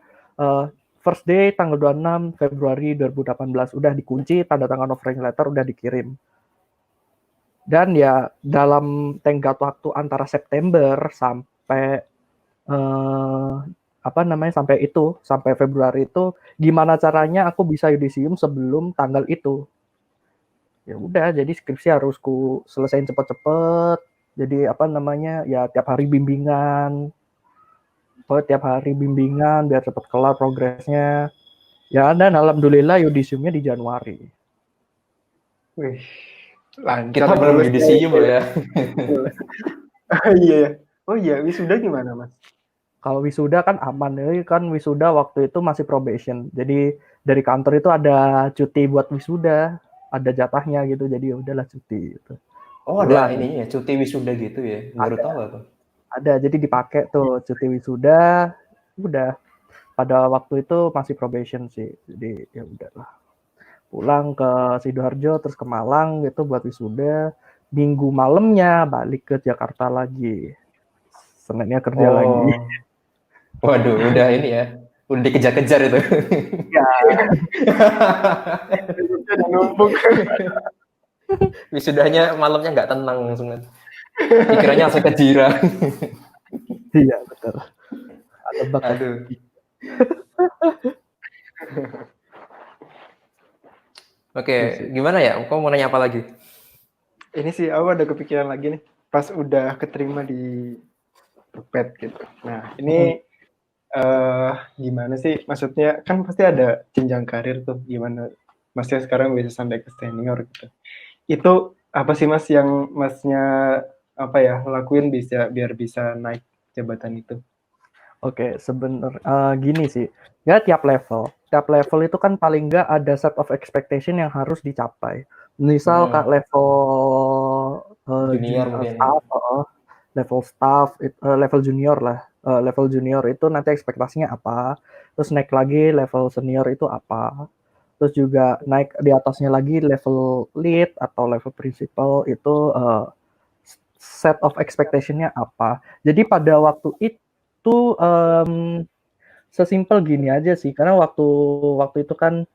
First day tanggal 26 Februari 2018 udah dikunci, tanda tangan offering letter udah dikirim. Dan ya dalam tenggat waktu antara September sampai sampai Februari itu gimana caranya aku bisa yudisium sebelum tanggal itu. Ya udah, jadi skripsi harus ku selesain cepet-cepet. Jadi ya tiap hari bimbingan biar cepet kelar progresnya. Ya, dan alhamdulillah yudisiumnya di Januari. Wih, lancar. Kita belum yudisium loh ya. Iya. Oh iya, wisuda gimana Mas? Kalau wisuda kan aman, ya kan wisuda waktu itu masih probation. Jadi dari kantor itu ada cuti buat wisuda, ada jatahnya gitu. Jadi ya udahlah cuti gitu. Oh, ada ini ya, cuti wisuda gitu ya. Baru tahu aku. Ada, jadi dipakai tuh cuti wisuda. Udah pada waktu itu masih probation sih. Jadi ya udahlah. Pulang ke Sidoarjo terus ke Malang gitu buat wisuda. Minggu malamnya balik ke Jakarta lagi. Seninnya kerja lagi. Waduh, udah ini ya. Udah dikejar-kejar itu. Ya. Numpuk. Wisudanya malamnya nggak tenang langsung. Pikirannya langsung ke Jira. Iya, betul. Ada bakat. Aduh. Oke, gimana ya? Kau mau nanya apa lagi? Ini sih aku ada kepikiran lagi nih. Pas udah keterima di Pet gitu. Nah, ini gimana sih? Maksudnya kan pasti ada jenjang karir tuh. Gimana Masnya sekarang bisa sampai ke senior gitu. Itu apa sih Mas yang Masnya lakuin biar bisa naik jabatan itu? Oke, sebenarnya gini sih. Ya tiap level itu kan paling nggak ada set of expectation yang harus dicapai. Misal kak level junior mungkin. Level junior lah. Level junior itu nanti ekspektasinya apa, terus naik lagi level senior itu apa, terus juga naik di atasnya lagi level lead atau level principal itu set of expectation-nya apa. Jadi pada waktu itu sesimpel gini aja sih, karena waktu itu kan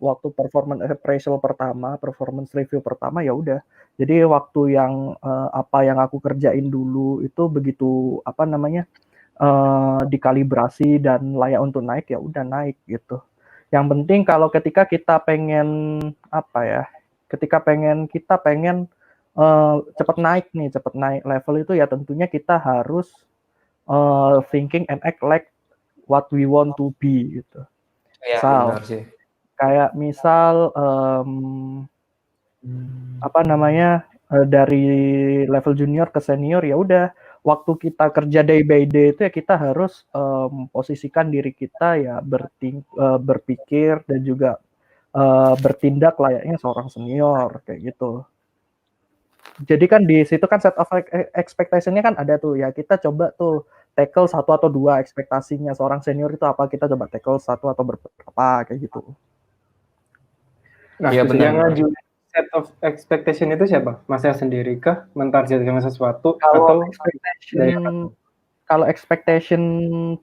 waktu performance review pertama ya udah. Jadi waktu yang apa yang aku kerjain dulu itu begitu apa namanya dikalibrasi dan layak untuk naik ya udah naik gitu. Yang penting kalau ketika kita pengen apa ya, ketika kita pengen cepat naik level itu ya tentunya kita harus thinking and act like what we want to be gitu. Iya, Misal, benar sih. kayak misal apa namanya dari level junior ke senior ya udah waktu kita kerja day by day itu ya kita harus posisikan diri kita ya berpikir dan juga bertindak layaknya seorang senior kayak gitu. Jadi kan di situ kan set of expectation-nya kan ada tuh ya kita coba tuh tackle 1 atau 2 ekspektasinya seorang senior itu apa kita coba tackle 1 atau beberapa kayak gitu. Nah, Iya, benar. yang ngaju set of expectation itu siapa? Masnya sendiri kah mentargetkan sesuatu Kalau atau kalau expectation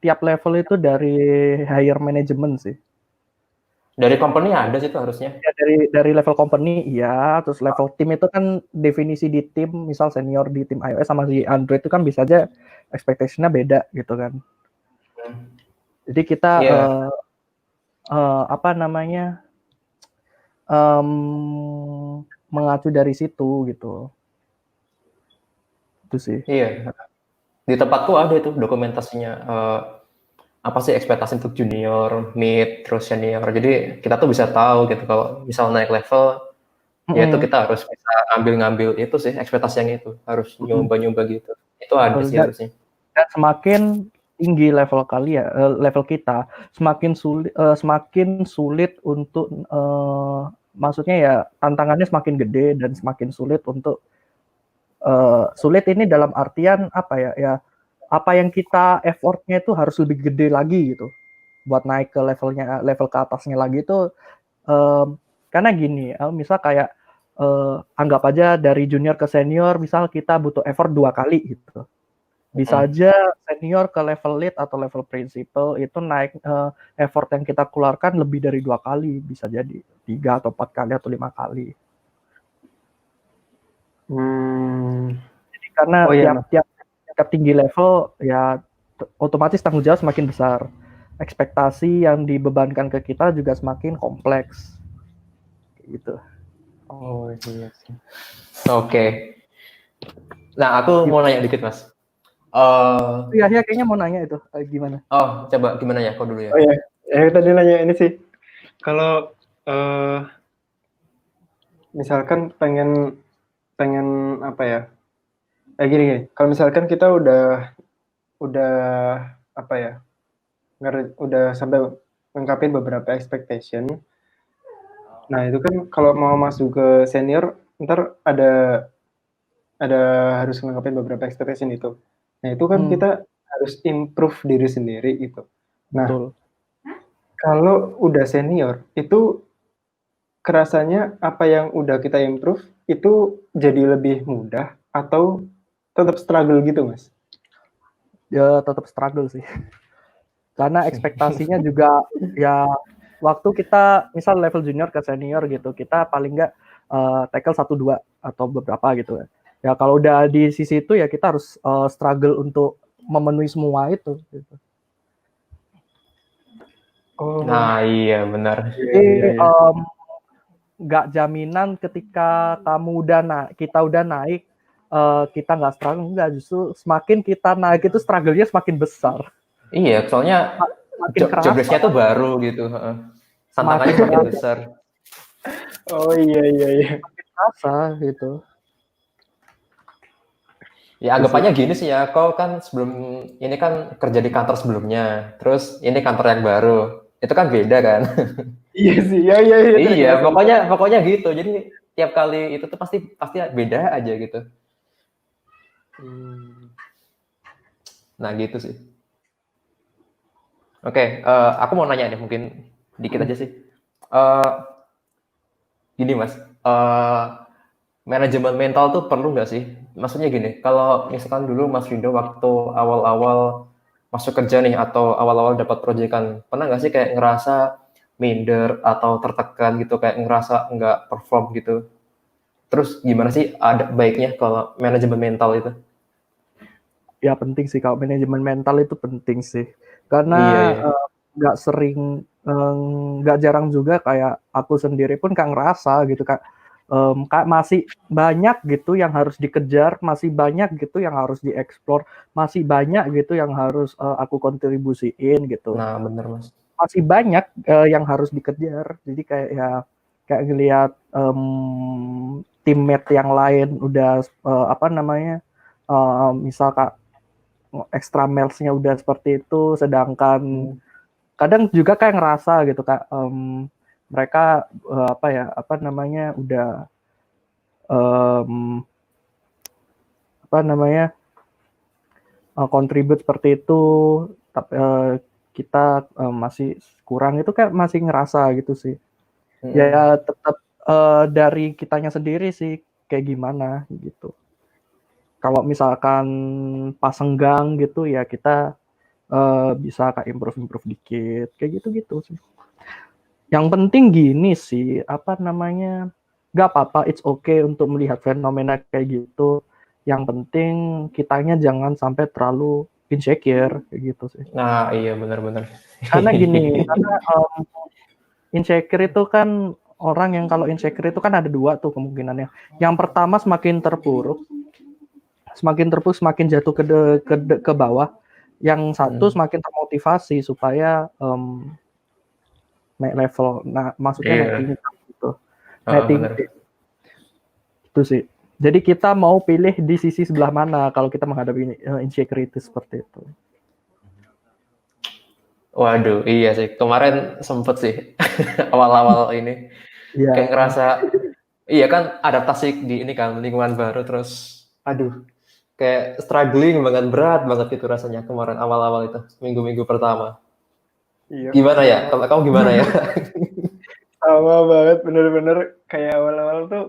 tiap level itu dari higher management sih. Dari company ada sih itu harusnya. Ya, dari level company iya, terus level tim itu kan definisi di tim, misal senior di tim iOS sama di Android itu kan bisa aja expectation-nya beda gitu kan. Jadi kita Iya. apa namanya mengacu dari situ gitu. Itu sih. Iya. Di tempatku ada itu dokumentasinya apa sih ekspektasi untuk junior, mid, terus senior. Jadi kita tuh bisa tahu gitu kalau misal naik level, ya itu kita harus bisa ngambil itu sih ekspektasi yang itu harus nyoba-nyoba gitu. Itu ada sih harusnya. Dan semakin tinggi level level kita, semakin sulit untuk maksudnya ya tantangannya semakin gede dan semakin sulit untuk sulit ini dalam artian apa ya apa yang kita effortnya itu harus lebih gede lagi gitu buat naik ke level ke atasnya lagi itu karena gini misal kayak anggap aja dari junior ke senior misal kita butuh effort 2 kali gitu bisa aja senior ke level lead atau level principal itu naik effort yang kita keluarkan lebih dari 2 kali bisa jadi 3 atau 4 kali atau 5 kali jadi karena tiap tinggi level ya otomatis tanggung jawab semakin besar ekspektasi yang dibebankan ke kita juga semakin kompleks gitu. Oh iya sih. Oke. Nah aku mau nanya dikit mas. Ya kayaknya mau nanya itu gimana? Oh coba gimana ya kau dulu ya? Oh ya, tadi nanya ini sih. Kalau misalkan pengen apa ya? Gini. Kalau misalkan kita udah apa ya? Udah sampai lengkapin beberapa expectation. Nah, itu kan kalau mau masuk ke senior, ntar ada harus lengkapin beberapa expectation itu. Nah, itu kan kita harus improve diri sendiri gitu. Nah, betul. Kalau udah senior, itu kerasanya apa yang udah kita improve itu jadi lebih mudah atau tetap struggle gitu, Mas? Ya tetap struggle sih. Karena ekspektasinya juga ya waktu kita misal level junior ke senior gitu, kita paling nggak tackle 1-2 atau beberapa gitu. Ya kalau udah di sisi itu ya kita harus struggle untuk memenuhi semua itu gitu. Oh. Nah iya benar. Jadi nggak jaminan ketika kita udah naik kita nggak struggle, enggak, justru semakin kita naik itu struggle-nya semakin besar. Iya, soalnya job desk-nya tuh baru gitu. Tantangannya semakin besar. Oh iya. Semakin terasa gitu. Ya anggapannya gini sih ya, kau kan ini kan kerja di kantor sebelumnya, terus ini kantor yang baru, itu kan beda kan? Iya sih, iya. Iya, pokoknya gitu. Jadi tiap kali itu tuh pasti beda aja gitu. Nah gitu sih. Oke, aku mau nanya nih, mungkin dikit aja sih. Gini mas, manajemen mental tuh perlu nggak sih? Maksudnya gini, kalau misalkan dulu Mas Rindo waktu awal-awal masuk kerja nih atau awal-awal dapat proyekan, pernah nggak sih kayak ngerasa minder atau tertekan gitu, kayak ngerasa nggak perform gitu. Terus gimana sih ada baiknya kalau manajemen mental itu? Ya penting sih, kalau manajemen mental itu penting sih. Karena Iya, iya. nggak sering, nggak jarang juga kayak aku sendiri pun Kak ngerasa gitu Kak, Kak masih banyak gitu yang harus dikejar, masih banyak gitu yang harus dieksplor, masih banyak gitu yang harus aku kontribusiin gitu. Nah, bener Mas. Masih banyak yang harus dikejar. Jadi kayak ya kayak ngelihat teammate yang lain udah apa namanya, misal Kak extra miles-nya udah seperti itu, sedangkan kadang juga kayak ngerasa gitu Kak, mereka apa ya, apa namanya, udah apa namanya, contribute seperti itu, tapi kita masih kurang, itu kayak masih ngerasa gitu sih. Ya tetap dari kitanya sendiri sih kayak gimana gitu. Kalau misalkan pas senggang gitu ya kita bisa kayak improve dikit kayak gitu sih. Yang penting gini sih, apa namanya, nggak apa-apa, it's okay untuk melihat fenomena kayak gitu. Yang penting kitanya jangan sampai terlalu insecure kayak gitu sih. Nah, iya benar-benar. Karena gini, karena insecure itu kan orang yang kalau insecure itu kan ada dua tuh kemungkinannya. Yang pertama semakin terpuruk, semakin jatuh ke bawah. Yang satu semakin termotivasi supaya naik level. Nah, maksudnya naik Iya, tingkat gitu. Naik benar. tinggi. Itu sih. Jadi kita mau pilih di sisi sebelah mana kalau kita menghadapi insecurity seperti itu. Waduh, iya sih. Kemarin sempet sih awal-awal ini kayak Ya, ngerasa iya kan adaptasi di ini kan lingkungan baru terus aduh kayak struggling banget berat banget itu rasanya kemarin awal-awal itu minggu-minggu pertama. Iya, Gimana ya? sama. Kalau kamu gimana ya? Sama banget, bener-bener kayak awal-awal tuh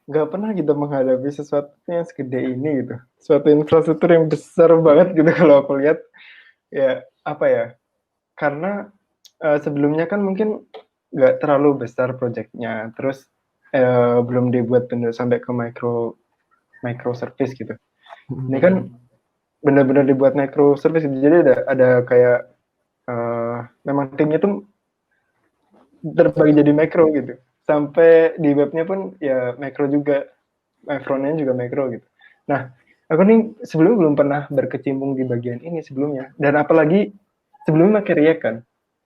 nggak pernah gitu menghadapi sesuatu yang segede ini gitu. Suatu infrastruktur yang besar banget gitu kalau aku lihat. Ya, apa ya, karena sebelumnya kan mungkin nggak terlalu besar proyeknya, terus belum dibuat bener sampai ke microservice gitu. Ini kan benar-benar dibuat microservice, jadi ada kayak memang timnya tuh terbagi jadi micro gitu. Sampai di webnya pun ya micro juga, frontend juga micro gitu. Nah, aku nih sebelumnya belum pernah berkecimpung di bagian ini sebelumnya, dan apalagi sebelumnya pakai React kan.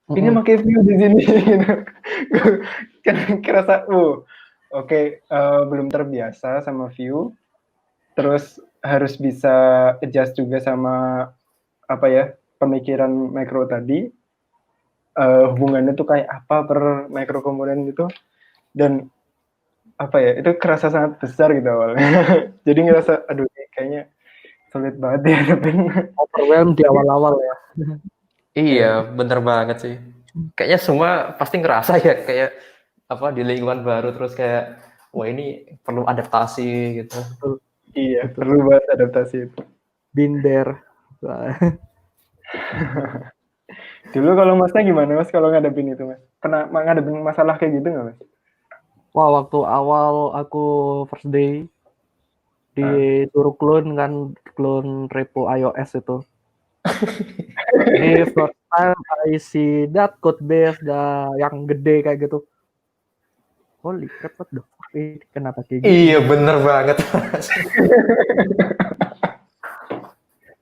Ini pakai Vue di sini gitu. Kan kerasa, oke, belum terbiasa sama Vue, terus harus bisa adjust juga sama apa ya, pemikiran micro tadi, hubungannya tuh kayak apa per micro komponen gitu, dan apa ya, itu kerasa sangat besar gitu awalnya. Jadi ngerasa, aduh kayaknya sulit banget dihadapin. overwhelmed di Tapi awal-awal ya. Iya, ya, bener banget sih. Kayaknya semua pasti ngerasa ya kayak apa di lingkungan baru terus kayak wah ini perlu adaptasi gitu. Betul, iya, betul. perlu banget adaptasi itu. Been there. Dulu kalau Masnya gimana Mas kalau ngadepin itu Mas? Pernah ngadepin masalah kayak gitu nggak Mas? Wah, waktu awal aku first day disuruh clone repo iOS itu. Di first time I see that code base yang gede kayak gitu. Holy crap, what the fuck, ini kenapa kayak gini? Iya, bener banget.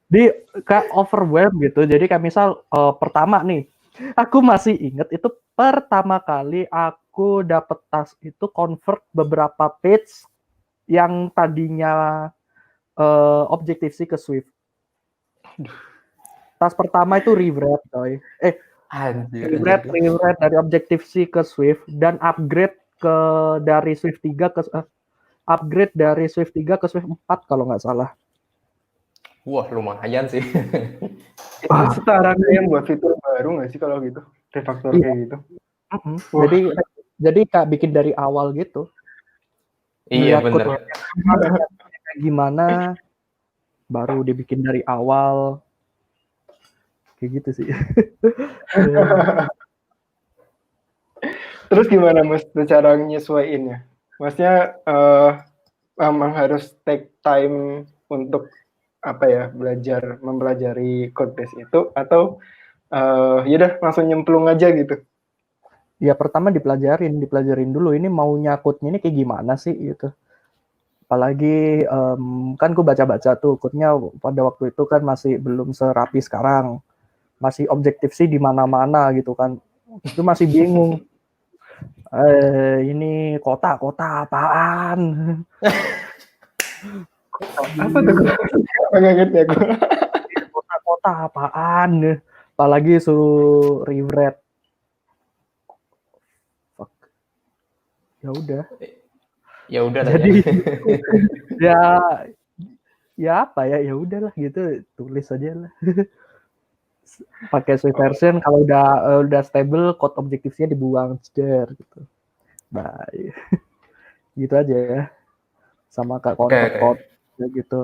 Di kayak overwhelmed gitu. Jadi kayak misal pertama nih, aku masih inget itu pertama kali aku dapet task itu convert beberapa page yang tadinya Objective-C ke Swift. Task pertama itu rewrite, coy. Anjir, Rewrite dari Objective-C ke Swift dan dari Swift 3 ke upgrade dari Swift 3 ke Swift 4 kalau nggak salah. Wah, lumayan sih. Itu setara kayak buat fitur baru nggak sih kalau gitu? Refaktor Iya. kayak gitu. Jadi Kak bikin dari awal gitu. Iya, Ngeliat bener. kayak gimana, baru dibikin dari awal. Kayak gitu sih. Terus gimana Mas cara nyesuaiinnya? Maksudnya memang harus take time untuk apa ya mempelajari code base itu atau ya udah langsung nyemplung aja gitu. Ya pertama dipelajarin dulu ini mau nyakutnya ini kayak gimana sih gitu. Apalagi kan gue baca-baca tuh code-nya pada waktu itu kan masih belum serapi sekarang. Masih objektif sih di mana-mana gitu kan. Itu masih bingung. Ini kota apaan? Apa tuh? Nggak ngerti aku. Kota apaan? Apalagi suruh rewrite. Fuck. Ya udah. Jadi ya apa ya udahlah gitu, tulis aja lah. Pakai Swift version, kalau udah stable code objektifnya dibuang gitu. Bye. Gitu aja ya. Sama kayak code gitu.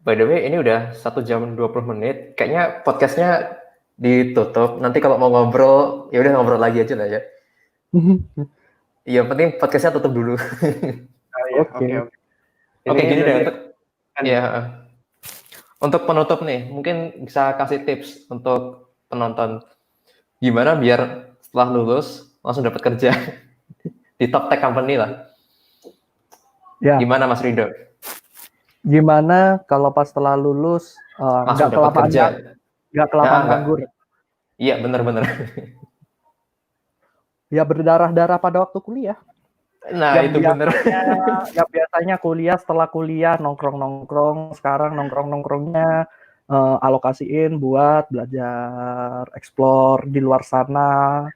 By the way, ini udah 1 jam 20 menit. Kayaknya podcastnya ditutup. Nanti kalau mau ngobrol, ya udah ngobrol lagi aja lah ya. Yang penting podcastnya tutup dulu. Oke, gini deh untuk penutup nih, mungkin bisa kasih tips untuk penonton. Gimana biar setelah lulus langsung dapat kerja di top tech company lah. Ya. Gimana Mas Rido? Gimana kalau pas setelah lulus langsung dapat kerja? Nggak kelamaan nganggur. Iya, benar-benar. Ya berdarah-darah pada waktu kuliah. Nah, itu benar. Ya biasanya kuliah, setelah kuliah nongkrong-nongkrong, sekarang nongkrong-nongkrongnya alokasiin buat belajar, explore di luar sana,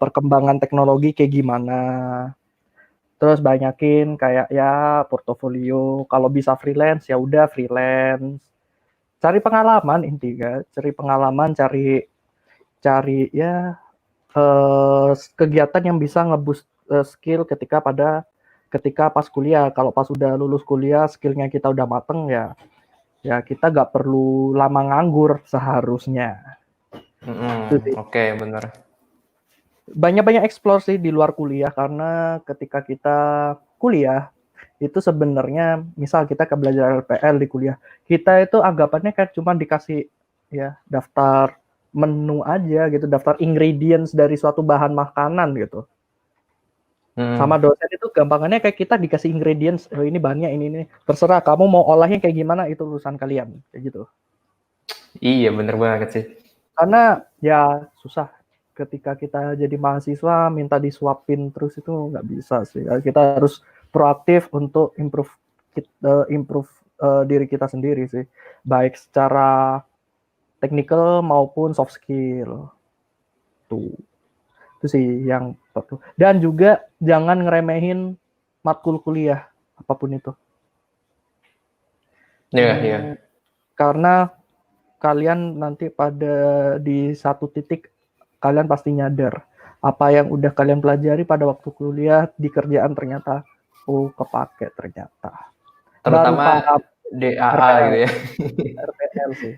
perkembangan teknologi kayak gimana. Terus banyakin kayak ya portofolio, kalau bisa freelance ya udah freelance. Cari pengalaman intinya, cari ya kegiatan yang bisa ngeboost skill ketika pas kuliah. Kalau pas udah lulus kuliah skillnya kita udah mateng ya kita nggak perlu lama nganggur seharusnya. Oke, benar. Banyak explore sih di luar kuliah, karena ketika kita kuliah itu sebenarnya misal kita ke belajar RPL di kuliah, kita itu anggapannya kayak cuma dikasih ya daftar menu aja gitu, daftar ingredients dari suatu bahan makanan gitu. Sama dosen itu gampangannya kayak kita dikasih ingredients, ini bahannya ini, terserah kamu mau olahnya kayak gimana, itu urusan kalian, kayak gitu. Iya, bener banget sih. Karena ya susah ketika kita jadi mahasiswa minta disuapin terus, itu nggak bisa sih. Kita harus proaktif untuk improve diri kita sendiri sih, baik secara technical maupun soft skill. Tuh. Itu sih yang perlu. Dan juga jangan ngeremehin matkul kuliah apapun itu. Iya. Karena kalian nanti di satu titik kalian pasti nyadar apa yang udah kalian pelajari pada waktu kuliah di kerjaan ternyata kepake ternyata. Terutama DAA gitu ya. RPL sih.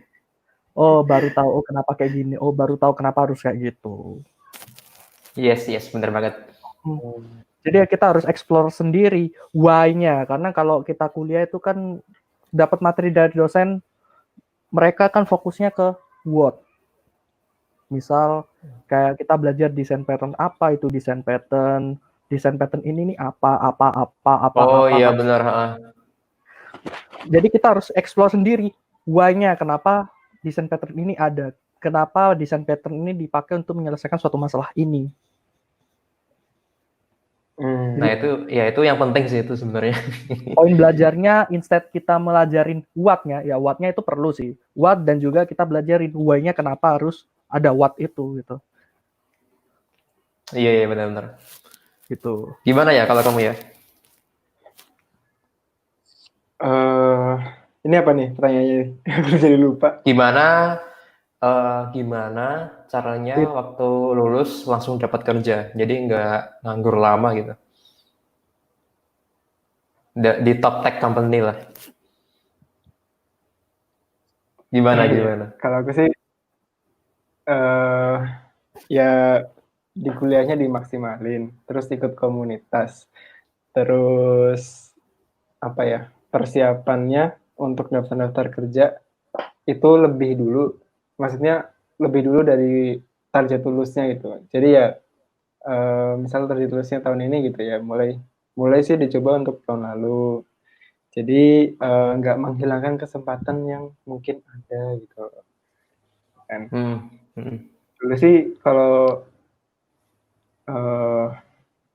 Baru tahu kenapa kayak gini. Baru tahu kenapa harus kayak gitu. Yes, benar banget. Jadi kita harus explore sendiri why-nya, karena kalau kita kuliah itu kan dapat materi dari dosen, mereka kan fokusnya ke what. Misal kayak kita belajar desain pattern, apa itu desain pattern ini nih apa. Iya benar. Jadi kita harus explore sendiri why-nya, kenapa desain pattern ini ada, kenapa desain pattern ini dipakai untuk menyelesaikan suatu masalah ini. Nah itu yang penting sih itu sebenarnya. Poin belajarnya instead kita melajarin what-nya, ya what-nya itu perlu sih. What, dan juga kita belajarin why-nya kenapa harus ada what itu gitu. Iya benar. Gitu. Gimana ya kalau kamu ya? Ini apa nih pertanyaannya? Aku jadi lupa. Gimana caranya waktu lulus langsung dapat kerja, jadi nggak nganggur lama gitu di top tech company lah. Gimana? Kalau aku sih ya di kuliahnya dimaksimalin, terus ikut komunitas, terus apa ya, persiapannya untuk daftar-daftar kerja itu lebih dulu, maksudnya lebih dulu dari target lulusnya gitu. Jadi ya misal target lulusnya tahun ini gitu ya, mulai sih dicoba untuk tahun lalu. Jadi nggak menghilangkan kesempatan yang mungkin ada gitu kan. Dulu sih kalau eh,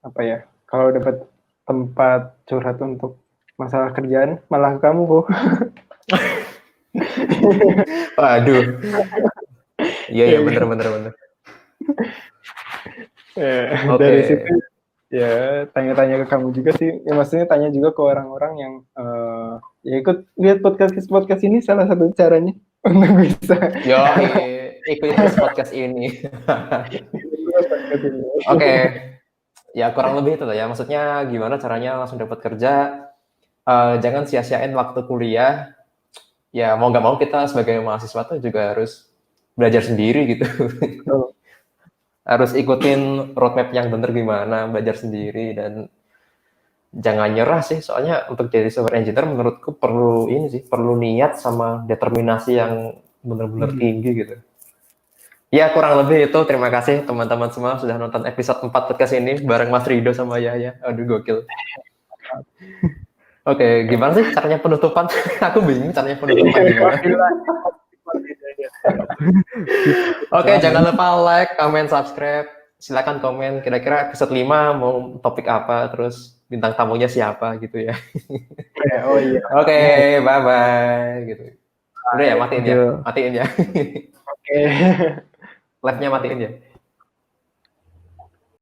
apa ya, kalau dapat tempat curhat untuk masalah kerjaan malah ke kamu kok. Waduh. Iya Ya, ya, bener. dari situ Oke. ya tanya-tanya ke kamu juga sih. Ya, maksudnya tanya juga ke orang-orang yang ya ikut lihat podcast ini salah satu caranya untuk bisa Yo, ikuti terus podcast ini. ikut podcast ini. Oke, ya kurang lebih itu lah ya. Maksudnya gimana caranya langsung dapat kerja? Jangan sia-siain waktu kuliah. Ya mau nggak mau kita sebagai mahasiswa tuh juga harus belajar sendiri gitu. Oh, Harus ikutin roadmap yang bener gimana, belajar sendiri dan jangan nyerah sih. Soalnya untuk jadi software engineer menurutku perlu ini sih, perlu niat sama determinasi yang bener-bener tinggi gitu. Ya kurang lebih itu. Terima kasih teman-teman semua sudah nonton episode 4 podcast ini bareng Mas Rido sama Yaya. Aduh gokil. Oke, gimana sih caranya penutupan? Aku bingung caranya penutupan gimana. Oke, jangan lupa like, comment, subscribe. Silakan komen kira-kira episode 5 mau topik apa, terus bintang tamunya siapa gitu ya. oh iya. Oke, bye-bye gitu. Udah ya, matiin ya. Iya. Matiin ya. Oke. Live-nya matiin ya.